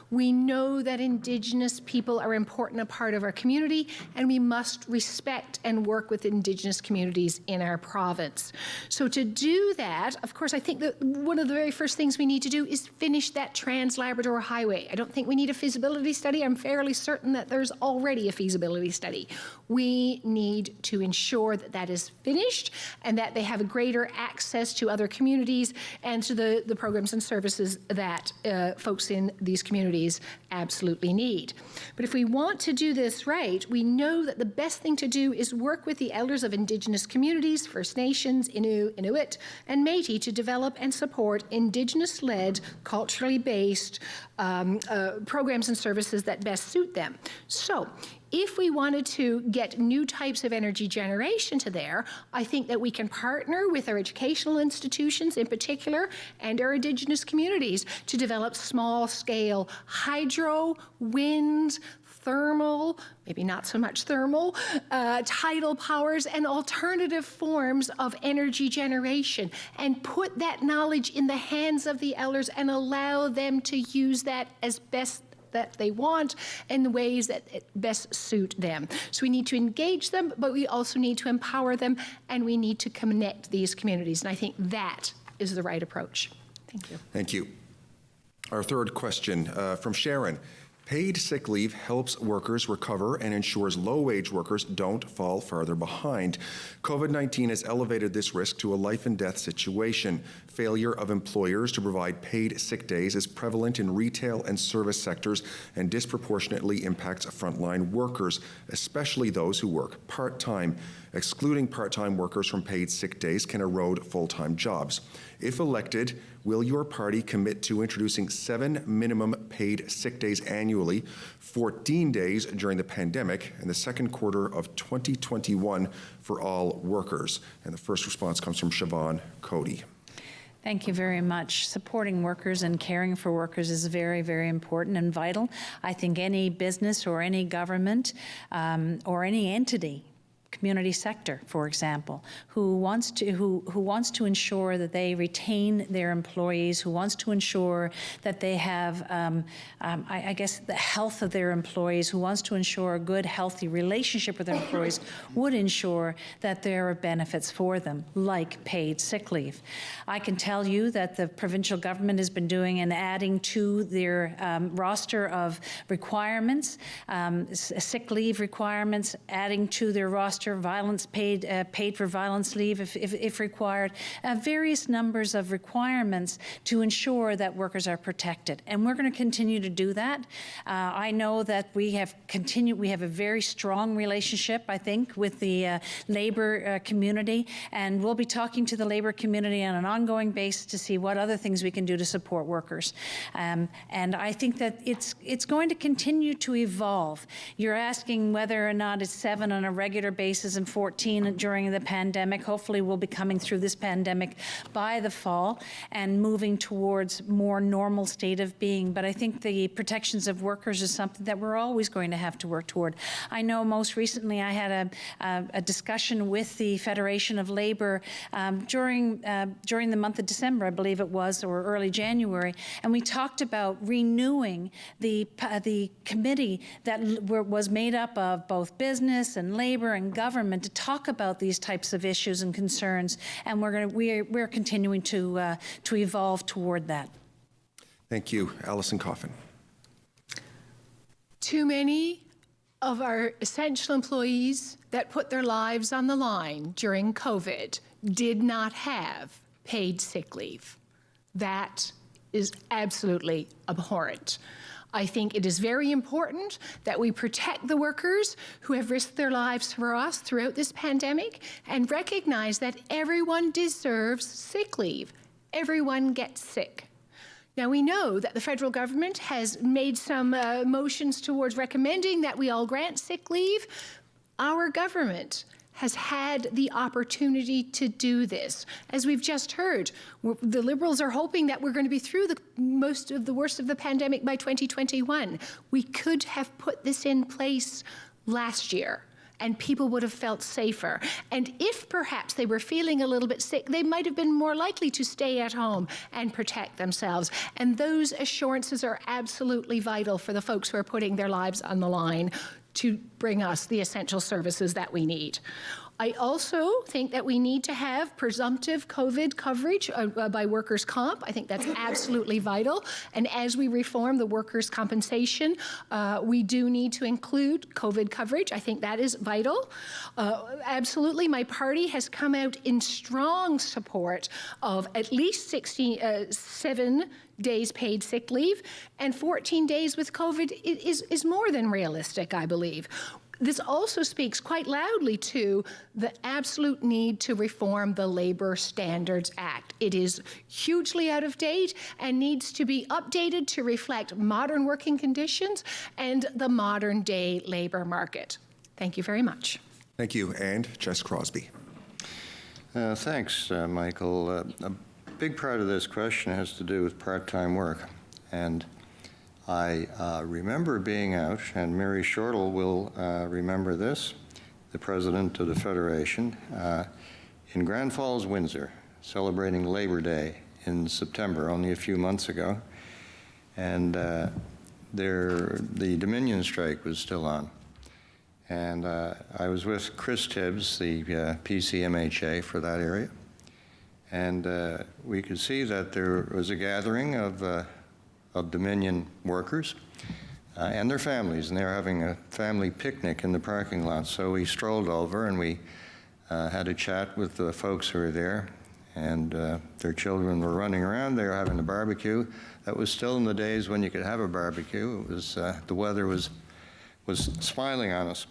We know that Indigenous people are an important part of our community, and we must respect and work with Indigenous communities in our province. So to do that, of course, I think that one of the very first things we need to do is finish that Trans-Labrador Highway. I don't think we need a feasibility study. I'm fairly certain that there's already a feasibility feasibility study. We need to ensure that that is finished and that they have a greater access to other communities and to the programs and services that folks in these communities absolutely need. But if we want to do this right, we know that the best thing to do is work with the elders of Indigenous communities, First Nations, Inuit, and Métis to develop and support Indigenous-led, culturally based programs and services that best suit them. So, if we wanted to get new types of energy generation to there, I think that we can partner with our educational institutions in particular and our Indigenous communities to develop small-scale hydro, wind, thermal, maybe not so much thermal, tidal powers, and alternative forms of energy generation, and put that knowledge in the hands of the elders and allow them to use that as best that they want in the ways that best suit them. So we need to engage them, but we also need to empower them, and we need to connect these communities. And I think that is the right approach. Thank you. Thank you. Our third question from Sharon. Paid sick leave helps workers recover and ensures low-wage workers don't fall farther behind. COVID-19 has elevated this risk to a life-and-death situation. Failure of employers to provide paid sick days is prevalent in retail and service sectors and disproportionately impacts frontline workers, especially those who work part-time. Excluding part-time workers from paid sick days can erode full-time jobs. If elected, will your party commit to introducing 7 minimum paid sick days annually, 14 days during the pandemic, and the second quarter of 2021 for all workers? And the first response comes from Siobhan Coady. Thank you very much. Supporting workers and caring for workers is very, very important and vital. I think any business or any government or any entity, community sector, for example, who wants to ensure that they retain their employees, who wants to ensure that they have, I guess, the health of their employees, who wants to ensure a good, healthy relationship with their employees, would ensure that there are benefits for them, like paid sick leave. I can tell you that the provincial government has been doing and adding to their roster of requirements, sick leave requirements, adding to their roster violence paid for violence leave if required, various numbers of requirements to ensure that workers are protected. And we're going to continue to do that. I know that we have a very strong relationship, I think, with the labor community, and we'll be talking to the labor community on an ongoing basis to see what other things we can do to support workers. And I think that it's going to continue to evolve. You're asking whether or not it's 7 on a regular basis and 14 during the pandemic. Hopefully we'll be coming through this pandemic by the fall and moving towards more normal state of being. But I think the protections of workers is something that we're always going to have to work toward. I know most recently I had a discussion with the Federation of Labor during the month of December, I believe it was, or early January, and we talked about renewing the committee that was made up of both business and labor and government to talk about these types of issues and concerns, and we're continuing to evolve toward that. Thank you. Alison Coffin. Too many of our essential employees that put their lives on the line during COVID did not have paid sick leave. That is absolutely abhorrent. I think it is very important that we protect the workers who have risked their lives for us throughout this pandemic and recognize that everyone deserves sick leave. Everyone gets sick. Now, we know that the federal government has made some motions towards recommending that we all grant sick leave. Our government has had the opportunity to do this. As we've just heard, the Liberals are hoping that we're going to be through the worst of the pandemic by 2021. We could have put this in place last year, and people would have felt safer. And if perhaps they were feeling a little bit sick, they might have been more likely to stay at home and protect themselves. And those assurances are absolutely vital for the folks who are putting their lives on the line to bring us the essential services that we need. I also think that we need to have presumptive COVID coverage by workers' comp. I think that's absolutely vital. And as we reform the workers' compensation, we do need to include COVID coverage. I think that is vital. Absolutely, my party has come out in strong support of at least 7 days paid sick leave, and 14 days with COVID is more than realistic, I believe. This also speaks quite loudly to the absolute need to reform the Labor Standards Act. It is hugely out of date and needs to be updated to reflect modern working conditions and the modern day labor market. Thank you very much. Thank you. And Jess Crosbie. Thanks, Michael. A big part of this question has to do with part-time work. And I remember being out, and Mary Shortle will remember this, the president of the Federation, in Grand Falls, Windsor, celebrating Labor Day in September, only a few months ago. And the Dominion strike was still on. And I was with Chris Tibbs, the PCMHA for that area. And we could see that there was a gathering of Dominion workers and their families, and they were having a family picnic in the parking lot. So we strolled over and we had a chat with the folks who were there, and their children were running around. They were having a barbecue. That was still in the days when you could have a barbecue. It was the weather was smiling on us.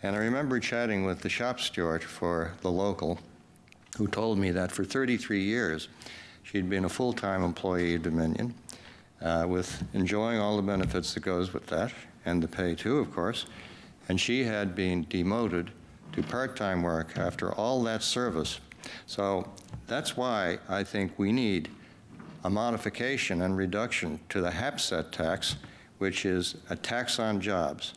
And I remember chatting with the shop steward for the local, who told me that for 33 years she'd been a full-time employee of Dominion, with enjoying all the benefits that goes with that, and the pay too, of course. And she had been demoted to part-time work after all that service. So that's why I think we need a modification and reduction to the HAPSET tax, which is a tax on jobs,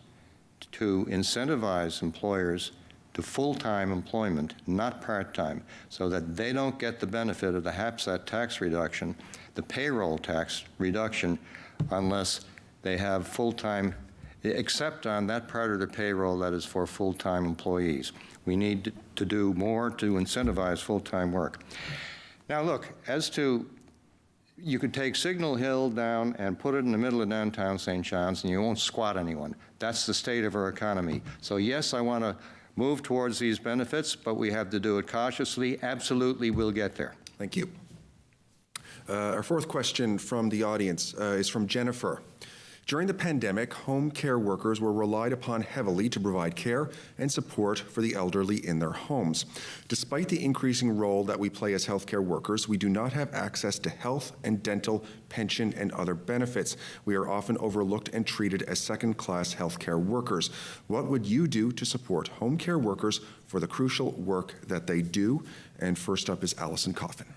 to incentivize employers to full-time employment, not part-time, so that they don't get the benefit of the HAPSET tax reduction, the payroll tax reduction, unless they have full-time, except on that part of the payroll that is for full-time employees. We need to do more to incentivize full-time work. Now look, as to, you could take Signal Hill down and put it in the middle of downtown St. John's and you won't squat anyone. That's the state of our economy. So yes, I want to move towards these benefits, but we have to do it cautiously. Absolutely, we'll get there. Thank you. Our fourth question from the audience is from Jennifer. During the pandemic, home care workers were relied upon heavily to provide care and support for the elderly in their homes. Despite the increasing role that we play as healthcare workers, we do not have access to health and dental, pension, and other benefits. We are often overlooked and treated as second-class healthcare workers. What would you do to support home care workers for the crucial work that they do? And first up is Alison Coffin.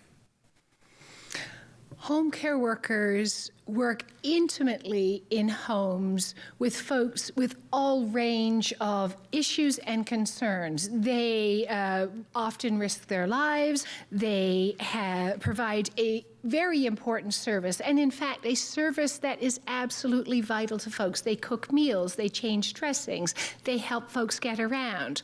Home care workers work intimately in homes with folks with all range of issues and concerns. They often risk their lives. They provide a very important service, and in fact, a service that is absolutely vital to folks. They cook meals, they change dressings, they help folks get around.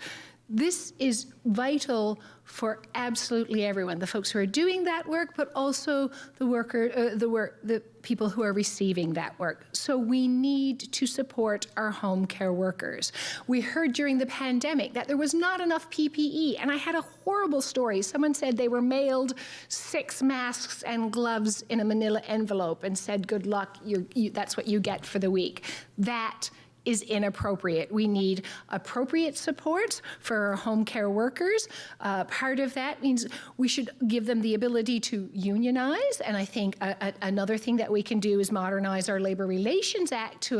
This is vital for absolutely everyone, the folks who are doing that work, but also the people who are receiving that work. So we need to support our home care workers. We heard during the pandemic that there was not enough PPE, and I had a horrible story. Someone said they were mailed 6 masks and gloves in a manila envelope and said, good luck, that's what you get for the week. That is inappropriate. We need appropriate support for our home care workers. Part of that means we should give them the ability to unionize, and I think another thing that we can do is modernize our Labor Relations Act to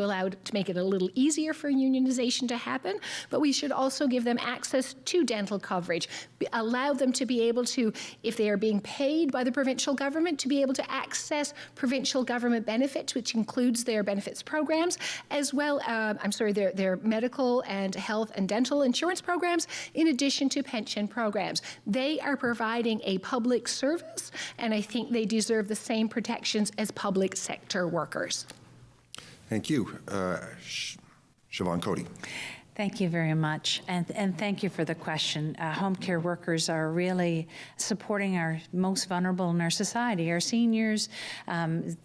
make it a little easier for unionization to happen, but we should also give them access to dental coverage, allow them to be able to, if they are being paid by the provincial government, to be able to access provincial government benefits, which includes their benefits programs, as well their medical and health and dental insurance programs, in addition to pension programs. They are providing a public service, and I think they deserve the same protections as public sector workers. Thank you. Siobhan Coady. Thank you very much, and thank you for the question. Home care workers are really supporting our most vulnerable in our society, our seniors,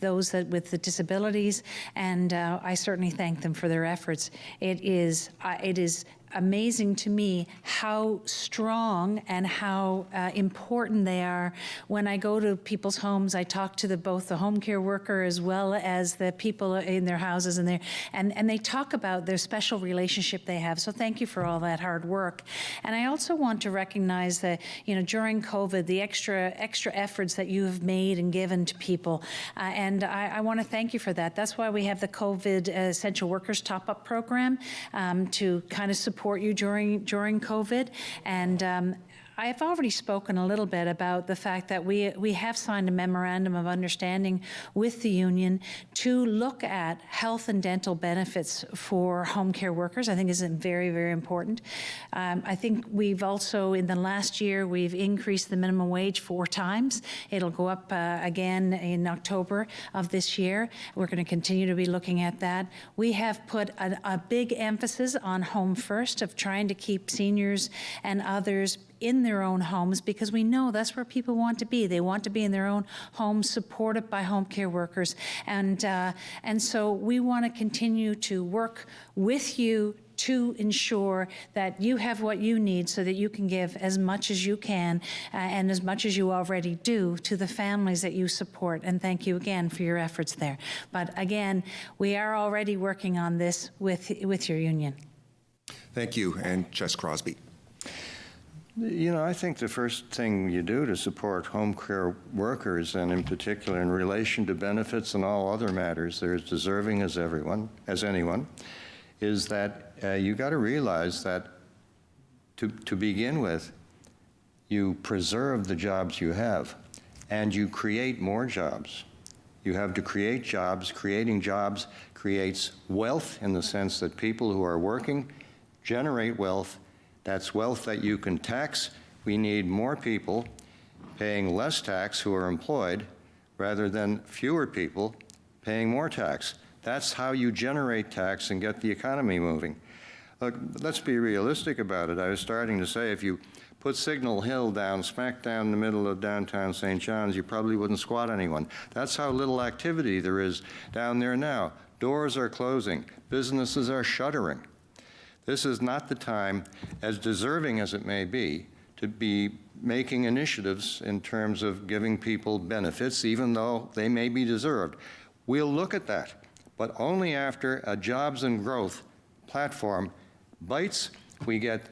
those with the disabilities, and I certainly thank them for their efforts. It is amazing to me how strong and how important they are. When I go to people's homes, I talk to both the home care worker as well as the people in their houses, and they talk about their special relationship they have. So thank you for all that hard work. And I also want to recognize that, during COVID, the extra efforts that you have made and given to people, and I want to thank you for that. That's why we have the COVID Essential Workers Top-Up Program to kind of support you during COVID, and I have already spoken a little bit about the fact that we have signed a memorandum of understanding with the union to look at health and dental benefits for home care workers. I think is very, very important. I think we've also, in the last year, we've increased the minimum wage 4 times. It'll go up again in October of this year. We're going to continue to be looking at that. We have put a big emphasis on Home First, of trying to keep seniors and others in their own homes, because we know that's where people want to be. They want to be in their own homes, supported by home care workers. And so we want to continue to work with you to ensure that you have what you need so that you can give as much as you can and as much as you already do to the families that you support. And thank you again for your efforts there. But again, we are already working on this with your union. Thank you. And Jess Crosbie. I think the first thing you do to support home care workers, and in particular in relation to benefits and all other matters, they're as deserving as anyone, is that you got to realize that to begin with, you preserve the jobs you have, and you create more jobs. You have to create jobs. Creating jobs creates wealth, in the sense that people who are working generate wealth. That's wealth that you can tax. We need more people paying less tax who are employed, rather than fewer people paying more tax. That's how you generate tax and get the economy moving. Look, let's be realistic about it. I was starting to say, if you put Signal Hill down, smack down in the middle of downtown St. John's, you probably wouldn't squat anyone. That's how little activity there is down there now. Doors are closing. Businesses are shuttering. This is not the time, as deserving as it may be, to be making initiatives in terms of giving people benefits, even though they may be deserved. We'll look at that, but only after a jobs and growth platform bites. We get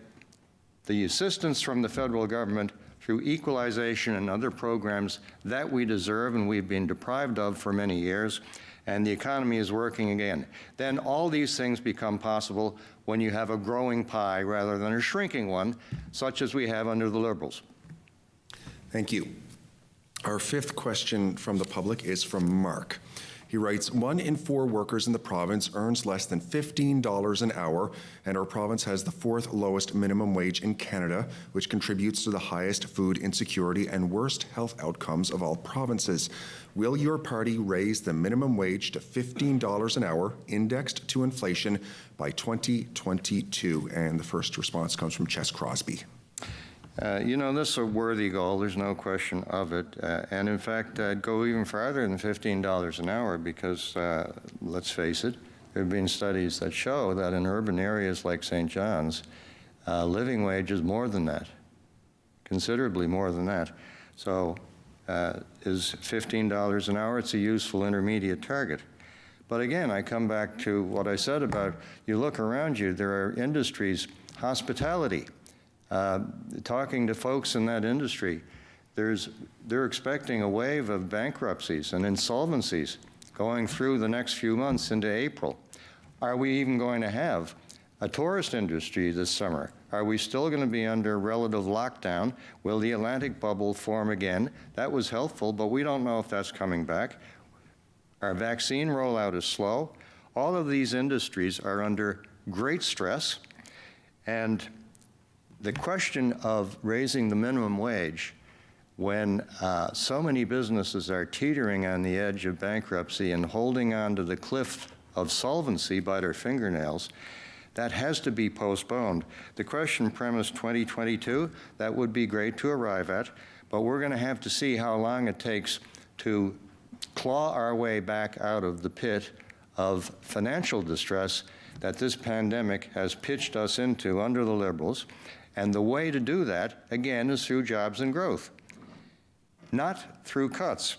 the assistance from the federal government through equalization and other programs that we deserve and we've been deprived of for many years, and the economy is working again. Then all these things become possible when you have a growing pie rather than a shrinking one, such as we have under the Liberals. Thank you. Our 5th question from the public is from Mark. He writes, 1 in 4 workers in the province earns less than $15 an hour, and our province has the 4th lowest minimum wage in Canada, which contributes to the highest food insecurity and worst health outcomes of all provinces. Will your party raise the minimum wage to $15 an hour, indexed to inflation, by 2022? And the first response comes from Jess Crosbie. This is a worthy goal, there's no question of it. And in fact, I'd go even farther than $15 an hour, because let's face it, there have been studies that show that in urban areas like St. John's, living wage is more than that, considerably more than that. So is $15 an hour? It's a useful intermediate target. But again, I come back to what I said about, you look around you, there are industries, hospitality, talking to folks in that industry, they're expecting a wave of bankruptcies and insolvencies going through the next few months into April. Are we even going to have a tourist industry this summer? Are we still going to be under relative lockdown? Will the Atlantic bubble form again? That was helpful, but we don't know if that's coming back. Our vaccine rollout is slow. All of these industries are under great stress, and the question of raising the minimum wage when so many businesses are teetering on the edge of bankruptcy and holding on to the cliff of solvency by their fingernails, That has to be postponed. The question premised 2022, that would be great to arrive at, but we're going to have to see how long it takes to claw our way back out of the pit of financial distress that this pandemic has pitched us into under the Liberals. And the way to do that, again, is through jobs and growth, not through cuts.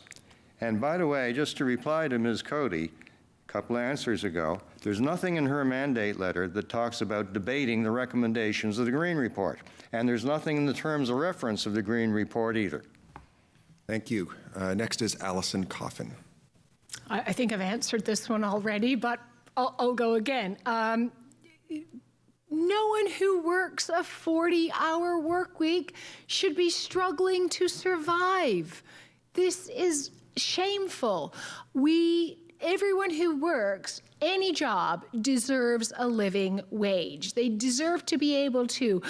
And by the way, just to reply to Ms. Coady, a couple of answers ago, there's nothing in her mandate letter that talks about debating the recommendations of the Green Report. And there's nothing in the terms of reference of the Green Report either. Thank you. Next is Alison Coffin. I think I've answered this one already, but I'll go again. No one who works a 40-hour work week should be struggling to survive. This is shameful. Everyone who works any job deserves a living wage. They deserve to be able to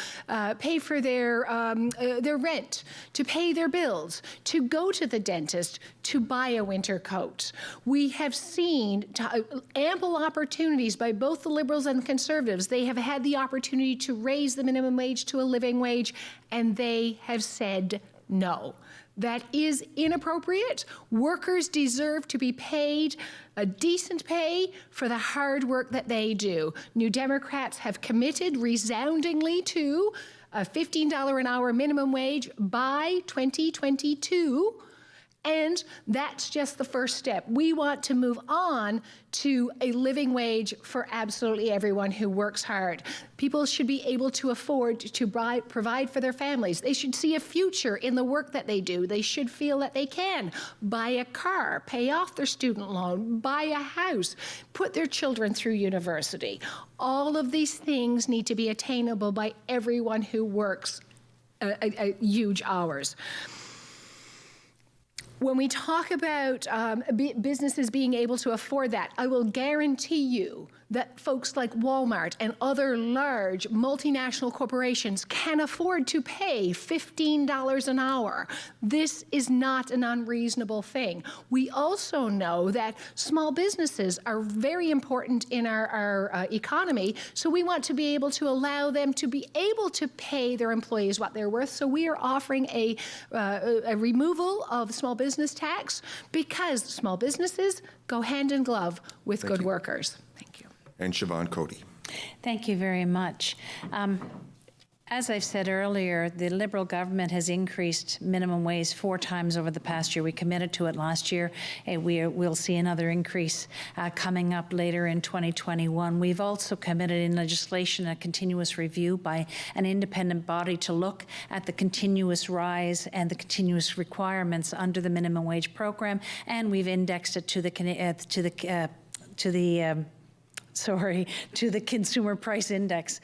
pay for their rent, to pay their bills, to go to the dentist, to buy a winter coat. We have seen ample opportunities by both the Liberals and the Conservatives. They have had the opportunity to raise the minimum wage to a living wage, and they have said no. That is inappropriate. Workers deserve to be paid a decent pay for the hard work that they do. New Democrats have committed resoundingly to a $15 an hour minimum wage by 2022. And that's just the first step. We want to move on to a living wage for absolutely everyone who works hard. People should be able to afford to provide for their families. They should see a future in the work that they do. They should feel that they can buy a car, pay off their student loan, buy a house, put their children through university. All of these things need to be attainable by everyone who works huge hours. When we talk about businesses being able to afford that, I will guarantee you that folks like Walmart and other large multinational corporations can afford to pay $15 an hour. This is not an unreasonable thing. We also know that small businesses are very important in our economy, so we want to be able to allow them to be able to pay their employees what they're worth. So we are offering a removal of small business tax because small businesses go hand in glove with good workers. Thank you. And Siobhan Coady. Thank you very much. As I've said earlier, the Liberal government has increased minimum wage 4 times over the past year. We committed to it last year. We'll see another increase coming up later in 2021. We've also committed in legislation a continuous review by an independent body to look at the continuous rise and the continuous requirements under the minimum wage program, and we've indexed it to the consumer price index,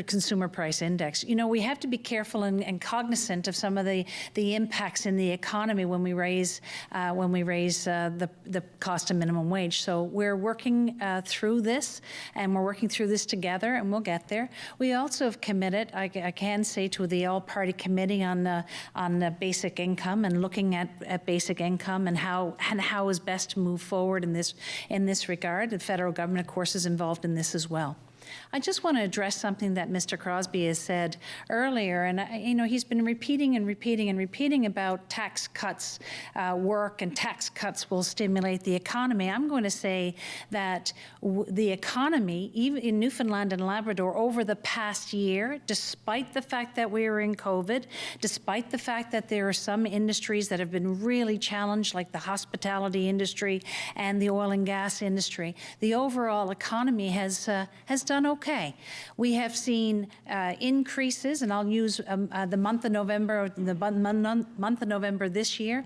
consumer price index. You know, we have to be careful and cognizant of some of the impacts in the economy when we raise the cost of minimum wage. So we're working through this, and we're working through this together, and we'll get there. We also have committed, I can say, to the all-party committee on the basic income and looking at basic income and how is best to move forward in this regard. The federal government, of course, is involved in this as well. I just want to address something that Mr. Crosbie has said earlier, and he's been repeating and repeating and repeating about tax cuts work and tax cuts will stimulate the economy. I'm going to say that the economy, even in Newfoundland and Labrador, over the past year, despite the fact that we are in COVID, despite the fact that there are some industries that have been really challenged, like the hospitality industry and the oil and gas industry, the overall economy has done okay. We have seen increases, and I'll use the month of November, this year,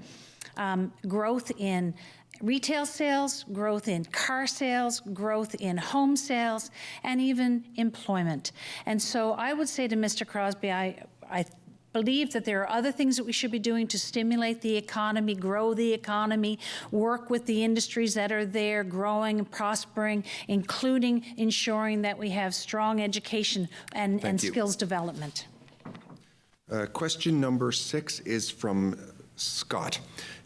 growth in retail sales, growth in car sales, growth in home sales, and even employment. And so I would say to Mr. Crosbie, I believe that there are other things that we should be doing to stimulate the economy, grow the economy, work with the industries that are there, growing and prospering, including ensuring that we have strong education and skills development. Question number 6 is from Scott.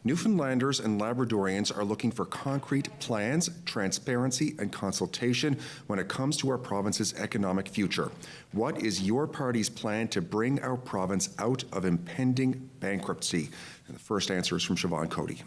Newfoundlanders and Labradorians are looking for concrete plans, transparency, and consultation when it comes to our province's economic future. What is your party's plan to bring our province out of impending bankruptcy? And the first answer is from Siobhan Coady.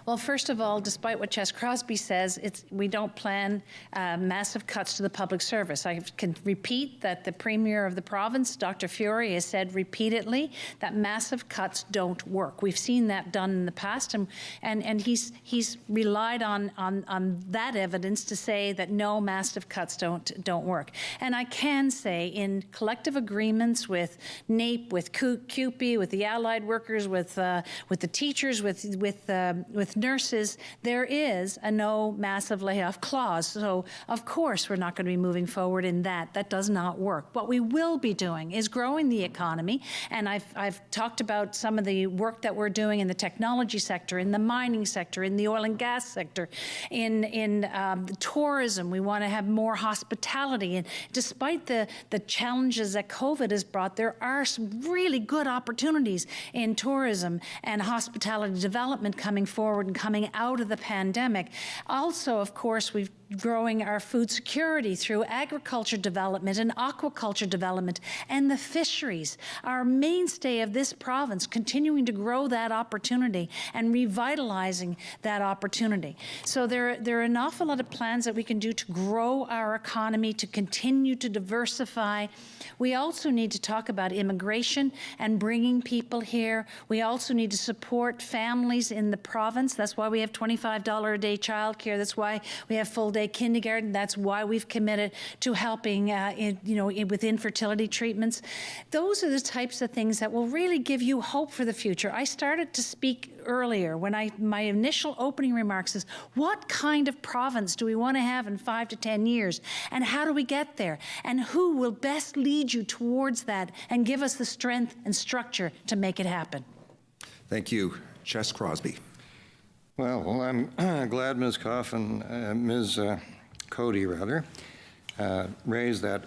Well, first of all, despite what Crosbie says, we don't plan massive cuts to the public service. I can repeat that the Premier of the province, Dr. Fury, has said repeatedly that massive cuts don't work. We've seen that done in the past, and he's relied on that evidence to say that no, massive cuts don't work. And I can say in collective agreements with NAPE, with CUPE, with the allied workers, with the teachers, with nurses, there is a no massive layoff clause. So, of course, we're not going to be moving forward in that. That does not work. What we will be doing is growing the economy, and I've talked about some of the work that we're doing in the technology sector, in the mining sector, in the oil and gas sector, in the tourism. We want to have more hospitality, and despite the challenges that COVID has brought, there are some really good opportunities in tourism and hospitality development coming forward and coming out of the pandemic. Also, of course, we've growing our food security through agriculture development and aquaculture development and the fisheries, our mainstay of this province, continuing to grow that opportunity and revitalizing that opportunity. So there are an awful lot of plans that we can do to grow our economy, to continue to diversify. We also need to talk about immigration and bringing people here. We also need to support families in the province. That's why we have $25 a day childcare. That's why we have full-day kindergarten. That's why we've committed to helping with infertility treatments. Those are the types of things that will really give you hope for the future. I started to speak earlier when my initial opening remarks is, what kind of province do we want to have in 5 to 10 years? And how do we get there? And who will best lead you towards that and give us the strength and structure to make it happen? Thank you. Crosbie. Well, I'm glad Ms. Coffin, Ms. Coady, rather, raised that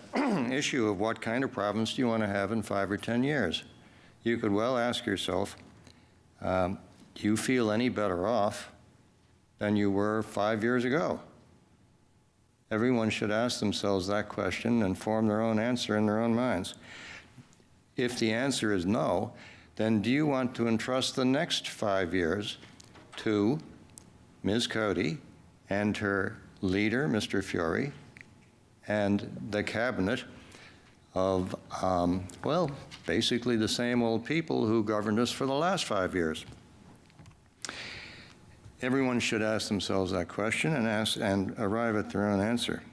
issue of what kind of province do you want to have in 5 or 10 years. You could well ask yourself, do you feel any better off than you were 5 years ago? Everyone should ask themselves that question and form their own answer in their own minds. If the answer is no, then do you want to entrust the next 5 years to Ms. Coady and her leader, Mr. Fury, and the cabinet of, basically the same old people who governed us for the last 5 years? Everyone should ask themselves that question and arrive at their own answer.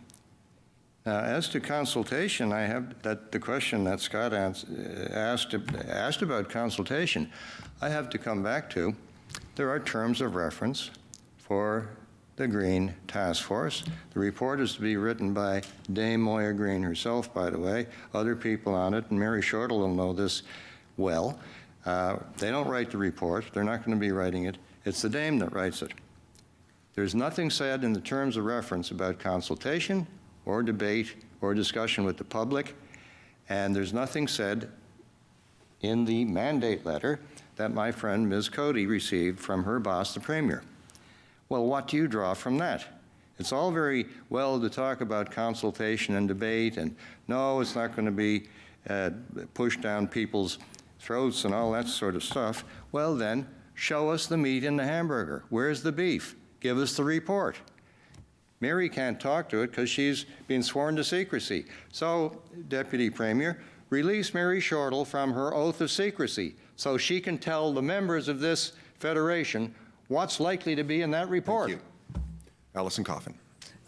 Now, as to consultation, I have the question that Scott asked about consultation. I have to come back to, there are terms of reference for the Green Task Force. The report is to be written by Dame Moya Green herself, by the way, other people on it, and Mary Shortle will know this well. They don't write the report. They're not going to be writing it. It's the Dame that writes it. There's nothing said in the terms of reference about consultation or debate or discussion with the public, and there's nothing said in the mandate letter that my friend Ms. Coady received from her boss, the Premier. Well, what do you draw from that? It's all very well to talk about consultation and debate, and no, it's not going to be pushed down people's throats and all that sort of stuff. Well then, show us the meat in the hamburger. Where's the beef? Give us the report. Mary can't talk to it because she's been sworn to secrecy. So, Deputy Premier, release Mary Shortle from her oath of secrecy so she can tell the members of this federation what's likely to be in that report. Thank you. Alison Coffin.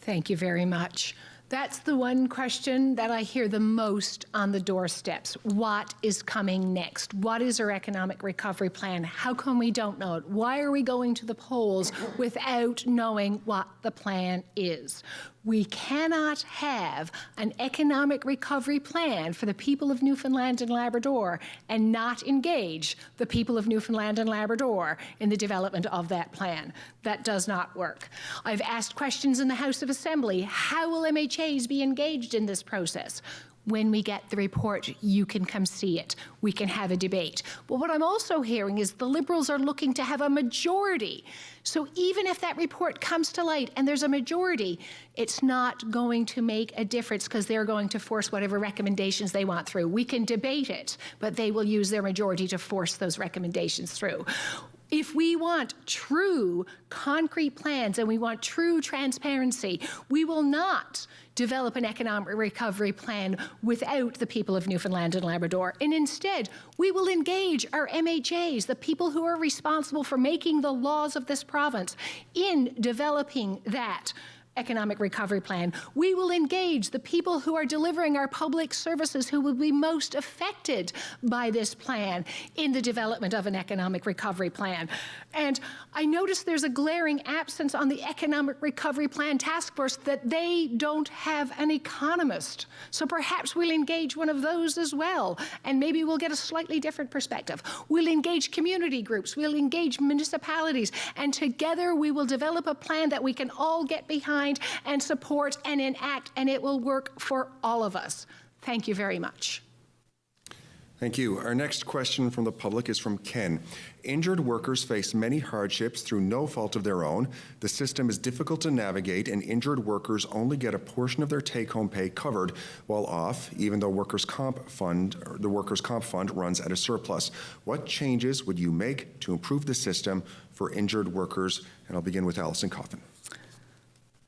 Thank you very much. That's the one question that I hear the most on the doorsteps. What is coming next? What is our economic recovery plan? How come we don't know it? Why are we going to the polls without knowing what the plan is? We cannot have an economic recovery plan for the people of Newfoundland and Labrador and not engage the people of Newfoundland and Labrador in the development of that plan. That does not work. I've asked questions in the House of Assembly. How will MHAs be engaged in this process? when we get the report, you can come see it. We can have a debate. But what I'm also hearing is the Liberals are looking to have a majority. So even if that report comes to light and there's a majority, it's not going to make a difference because they're going to force whatever recommendations they want through. We can debate it, but they will use their majority to force those recommendations through. If we want true concrete plans and we want true transparency, we will not develop an economic recovery plan without the people of Newfoundland and Labrador. And instead, we will engage our MHAs, the people who are responsible for making the laws of this province, in developing that economic recovery plan. We will engage the people who are delivering our public services who will be most affected by this plan in the development of an economic recovery plan. And I notice there's a glaring absence on the economic recovery plan task force that they don't have an economist. So perhaps we'll engage one of those as well, and maybe we'll get a slightly different perspective. We'll engage community groups, we'll engage municipalities, and together we will develop a plan that we can all get behind and support and enact, and it will work for all of us. Thank you very much. Thank you. Our next question from the public is from Ken. Injured workers face many hardships through no fault of their own. The system is difficult to navigate, and injured workers only get a portion of their take-home pay covered while off, even though the workers' comp fund runs at a surplus. What changes would you make to improve the system for injured workers? And I'll begin with Alison Coffin.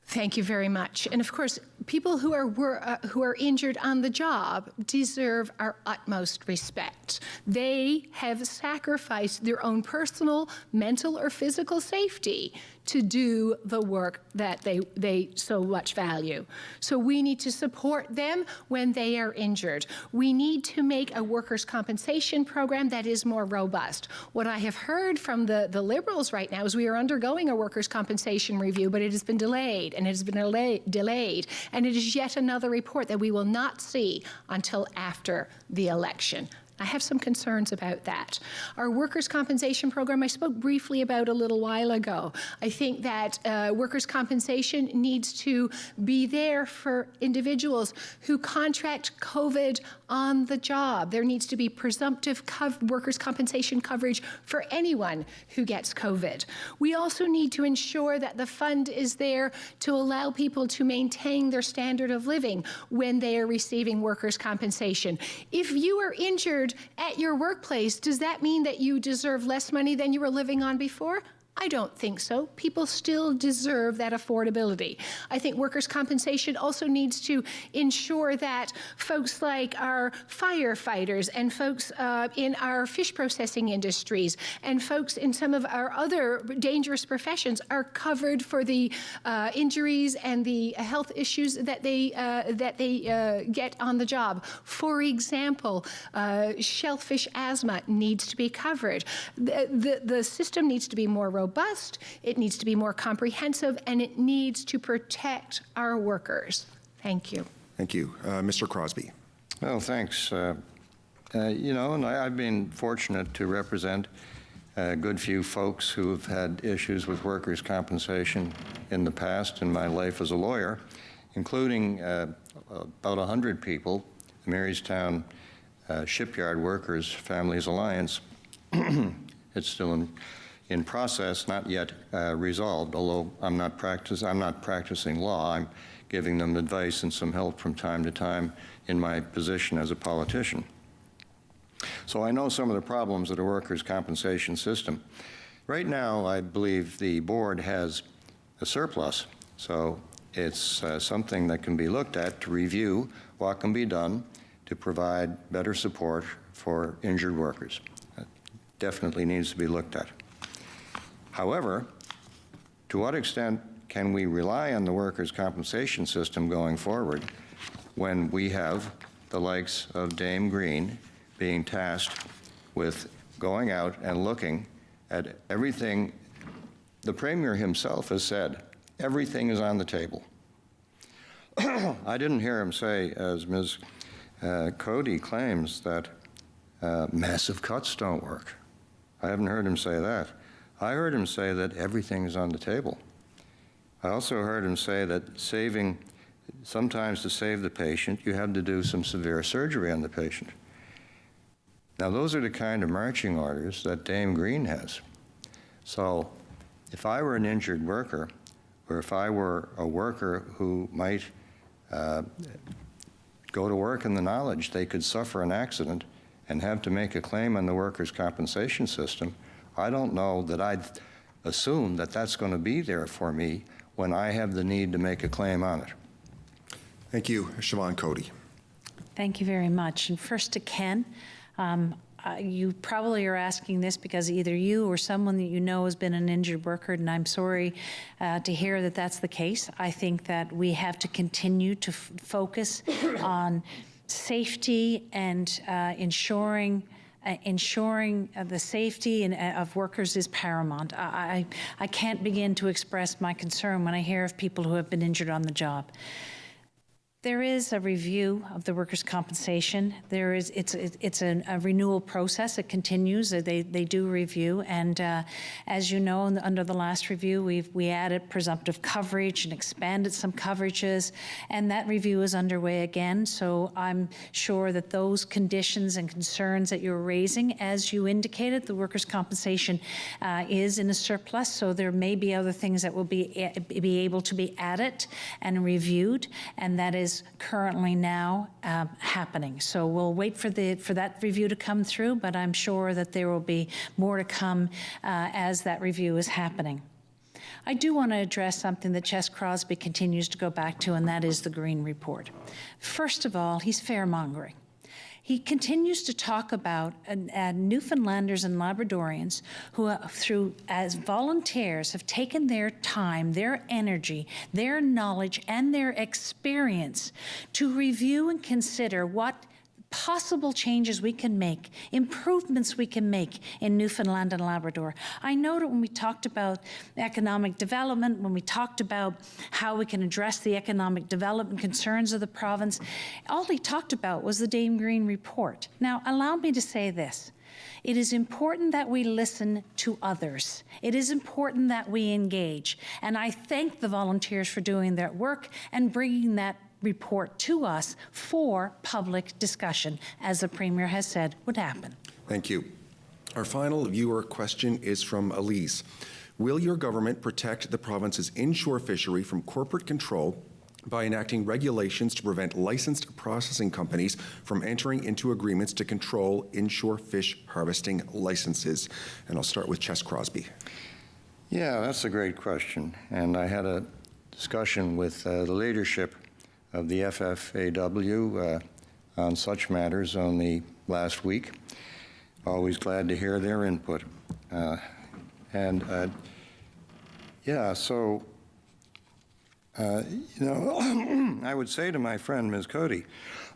Thank you very much. And of course, people who are injured on the job deserve our utmost respect. They have sacrificed their own personal, mental, or physical safety to do the work that they so much value. So we need to support them when they are injured. We need to make a workers' compensation program that is more robust. What I have heard from the Liberals right now is we are undergoing a workers' compensation review, but it has been delayed, and it has been delayed, and it is yet another report that we will not see until after the election. I have some concerns about that. Our workers' compensation program I spoke briefly about a little while ago. I think that workers' compensation needs to be there for individuals who contract COVID on the job. There needs to be presumptive workers' compensation coverage for anyone who gets COVID. We also need to ensure that the fund is there to allow people to maintain their standard of living when they are receiving workers' compensation. If you are injured at your workplace, does that mean that you deserve less money than you were living on before? I don't think so. People still deserve that affordability. I think workers' compensation also needs to ensure that folks like our firefighters and folks in our fish processing industries and folks in some of our other dangerous professions are covered for the injuries and the health issues that they get on the job. For example, shellfish asthma needs to be covered. The system needs to be more robust, it needs to be more comprehensive, and it needs to protect our workers. Thank you. Thank you. Mr. Crosbie. Well, thanks. You know, and I've been fortunate to represent a good few folks who have had issues with workers' compensation in the past in my life as a lawyer, including about 100 people, the Marystown Shipyard Workers Families Alliance. It's still in process, not yet resolved, although I'm not practicing law. I'm giving them advice and some help from time to time in my position as a politician. So I know some of the problems of the workers' compensation system. Right now, I believe the board has a surplus, so it's something that can be looked at to review what can be done to provide better support for injured workers. That definitely needs to be looked at. However, to what extent can we rely on the workers' compensation system going forward when we have the likes of Dame Green being tasked with going out and looking at everything? The Premier himself has said, everything is on the table. I didn't hear him say, as Ms. Coady claims, that massive cuts don't work. I haven't heard him say that. I heard him say that everything is on the table. I also heard him say that saving sometimes to save the patient, you have to do some severe surgery on the patient. Now, those are the kind of marching orders that Dame Green has. So if I were an injured worker, or if I were a worker who might go to work in the knowledge they could suffer an accident and have to make a claim on the workers' compensation system, I don't know that I'd assume that that's going to be there for me when I have the need to make a claim on it. Thank you, Siobhan Coady. Thank you very much. And first to Ken. You probably are asking this because either you or someone that you know has been an injured worker, and I'm sorry to hear that that's the case. I think that we have to continue to focus on safety and ensuring the safety of workers is paramount. I can't begin to express my concern when I hear of people who have been injured on the job. There is a review of the workers' compensation. It's a renewal process. It continues. They do review, and as you know, under the last review, we added presumptive coverage and expanded some coverages, and that review is underway again. So I'm sure that those conditions and concerns that you're raising, as you indicated, the workers' compensation is in a surplus. So there may be other things that will be able to be added and reviewed, and that is currently now happening. So we'll wait for that review to come through, but I'm sure that there will be more to come as that review is happening. I do want to address something that Ches Crosbie continues to go back to, and that is the Green Report. First of all, he's fair-mongering. He continues to talk about Newfoundlanders and Labradorians who, as volunteers, have taken their time, their energy, their knowledge, and their experience to review and consider what possible changes we can make, improvements we can make in Newfoundland and Labrador. I know that when we talked about economic development, when we talked about how we can address the economic development concerns of the province, all he talked about was the Dame Green Report. Now, allow me to say this. It is important that we listen to others. It is important that we engage. And I thank the volunteers for doing their work and bringing that report to us for public discussion, as the Premier has said would happen. Thank you. Our final viewer question is from Elise. Will your government protect the province's inshore fishery from corporate control by enacting regulations to prevent licensed processing companies from entering into agreements to control inshore fish harvesting licenses? And I'll start with Ches Crosbie. Yeah, that's a great question. And I had a discussion with the leadership of the FFAW on such matters only last week. Always glad to hear their input. I would say to my friend, Ms. Coady,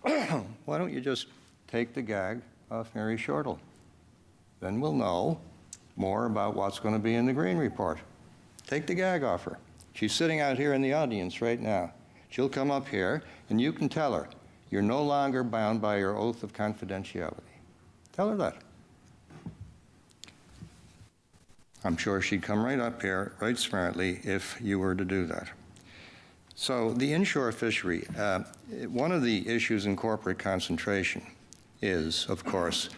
why don't you just take the gag off Mary Shortall? Then we'll know more about what's going to be in the Green Report. Take the gag off her. She's sitting out here in the audience right now. She'll come up here, and you can tell her, you're no longer bound by your oath of confidentiality. Tell her that. I'm sure she'd come right up here, right smartly, if you were to do that. So the inshore fishery, one of the issues in corporate concentration is, of course,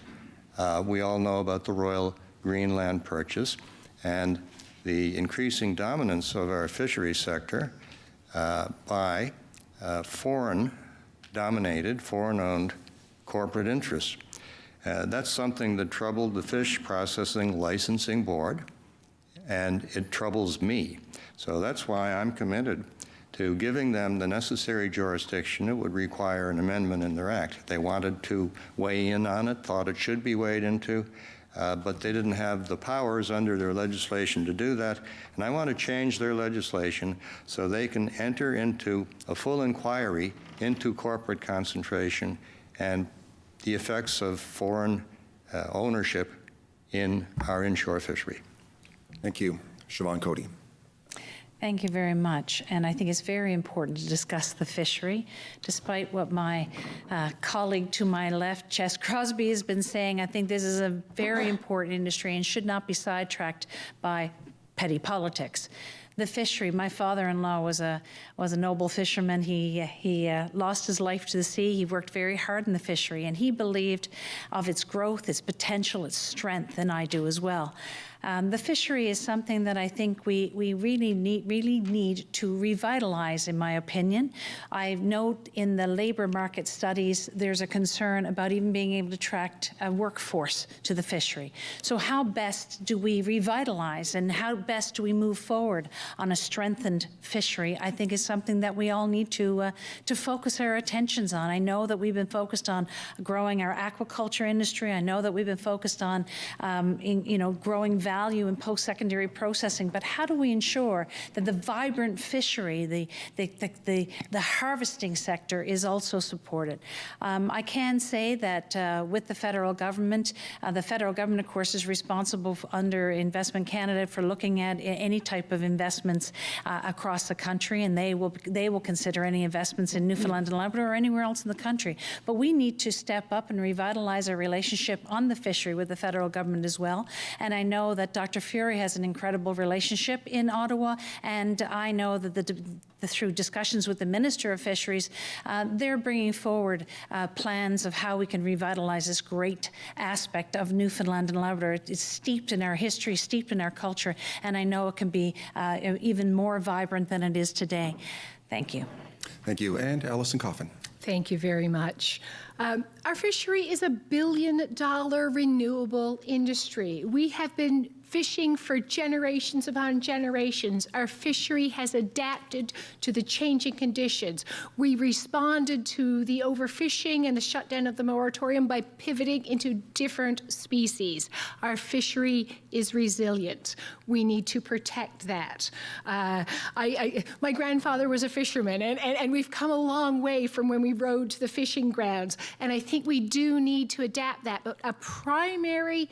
we all know about the Royal Greenland Purchase and the increasing dominance of our fisheries sector by foreign-dominated, foreign-owned corporate interests. That's something that troubled the Fish Processing Licensing Board, and it troubles me. So that's why I'm committed to giving them the necessary jurisdiction. It would require an amendment in their act. They wanted to weigh in on it, thought it should be weighed into, but they didn't have the powers under their legislation to do that. And I want to change their legislation so they can enter into a full inquiry into corporate concentration and the effects of foreign ownership in our inshore fishery. Thank you. Siobhan Coady. Thank you very much. And I think it's very important to discuss the fishery. Despite what my colleague to my left, Ches Crosbie, has been saying, I think this is a very important industry and should not be sidetracked by petty politics. the fishery. My father-in-law was a noble fisherman. He lost his life to the sea. He worked very hard in the fishery, and he believed of its growth, its potential, its strength, and I do as well. The fishery is something that I think we really need to revitalize, in my opinion. I note in the labor market studies there's a concern about even being able to attract a workforce to the fishery. So how best do we revitalize, and how best do we move forward on a strengthened fishery, I think is something that we all need to focus our attentions on. I know that we've been focused on growing our aquaculture industry. I know that we've been focused on growing value in post-secondary processing, but how do we ensure that the vibrant fishery, the harvesting sector is also supported? I can say that with the federal government, of course, is responsible under Investment Canada for looking at any type of investments across the country, and they will consider any investments in Newfoundland and Labrador or anywhere else in the country. But we need to step up and revitalize our relationship on the fishery with the federal government as well. And I know that Dr. Fury has an incredible relationship in Ottawa, and I know that through discussions with the Minister of Fisheries, they're bringing forward plans of how we can revitalize this great aspect of Newfoundland and Labrador. It's steeped in our history, steeped in our culture, and I know it can be even more vibrant than it is today. Thank you. Thank you. And Alison Coffin. Thank you very much. Our fishery is a billion-dollar renewable industry. We have been fishing for generations upon generations. Our fishery has adapted to the changing conditions. We responded to the overfishing and the shutdown of the moratorium by pivoting into different species. Our fishery is resilient. We need to protect that. My grandfather was a fisherman, and we've come a long way from when we rode to the fishing grounds, and I think we do need to adapt that. But a primary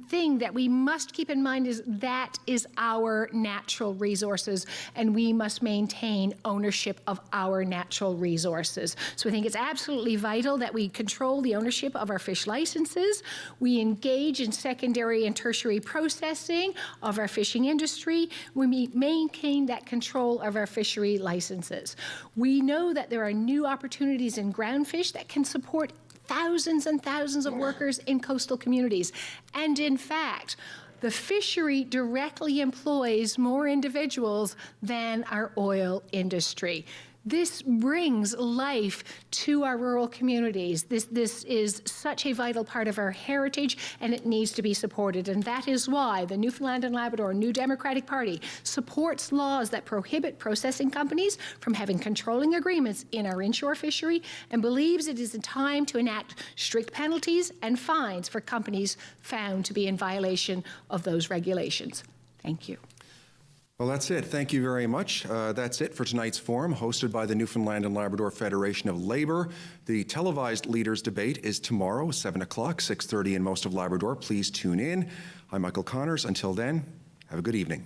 thing that we must keep in mind is that is our natural resources, and we must maintain ownership of our natural resources. So I think it's absolutely vital that we control the ownership of our fish licenses. We engage in secondary and tertiary processing of our fishing industry. We maintain that control of our fishery licenses. We know that there are new opportunities in ground fish that can support thousands and thousands of workers in coastal communities. And in fact, the fishery directly employs more individuals than our oil industry. This brings life to our rural communities. This is such a vital part of our heritage, and it needs to be supported. And that is why the Newfoundland and Labrador New Democratic Party supports laws that prohibit processing companies from having controlling agreements in our inshore fishery, and believes it is time to enact strict penalties and fines for companies found to be in violation of those regulations. Thank you. Well, that's it. Thank you very much. That's it for tonight's forum, hosted by the Newfoundland and Labrador Federation of Labor. The televised leaders debate is tomorrow, 7 o'clock, 6:30 in most of Labrador. Please tune in. I'm Michael Connors. Until then, have a good evening.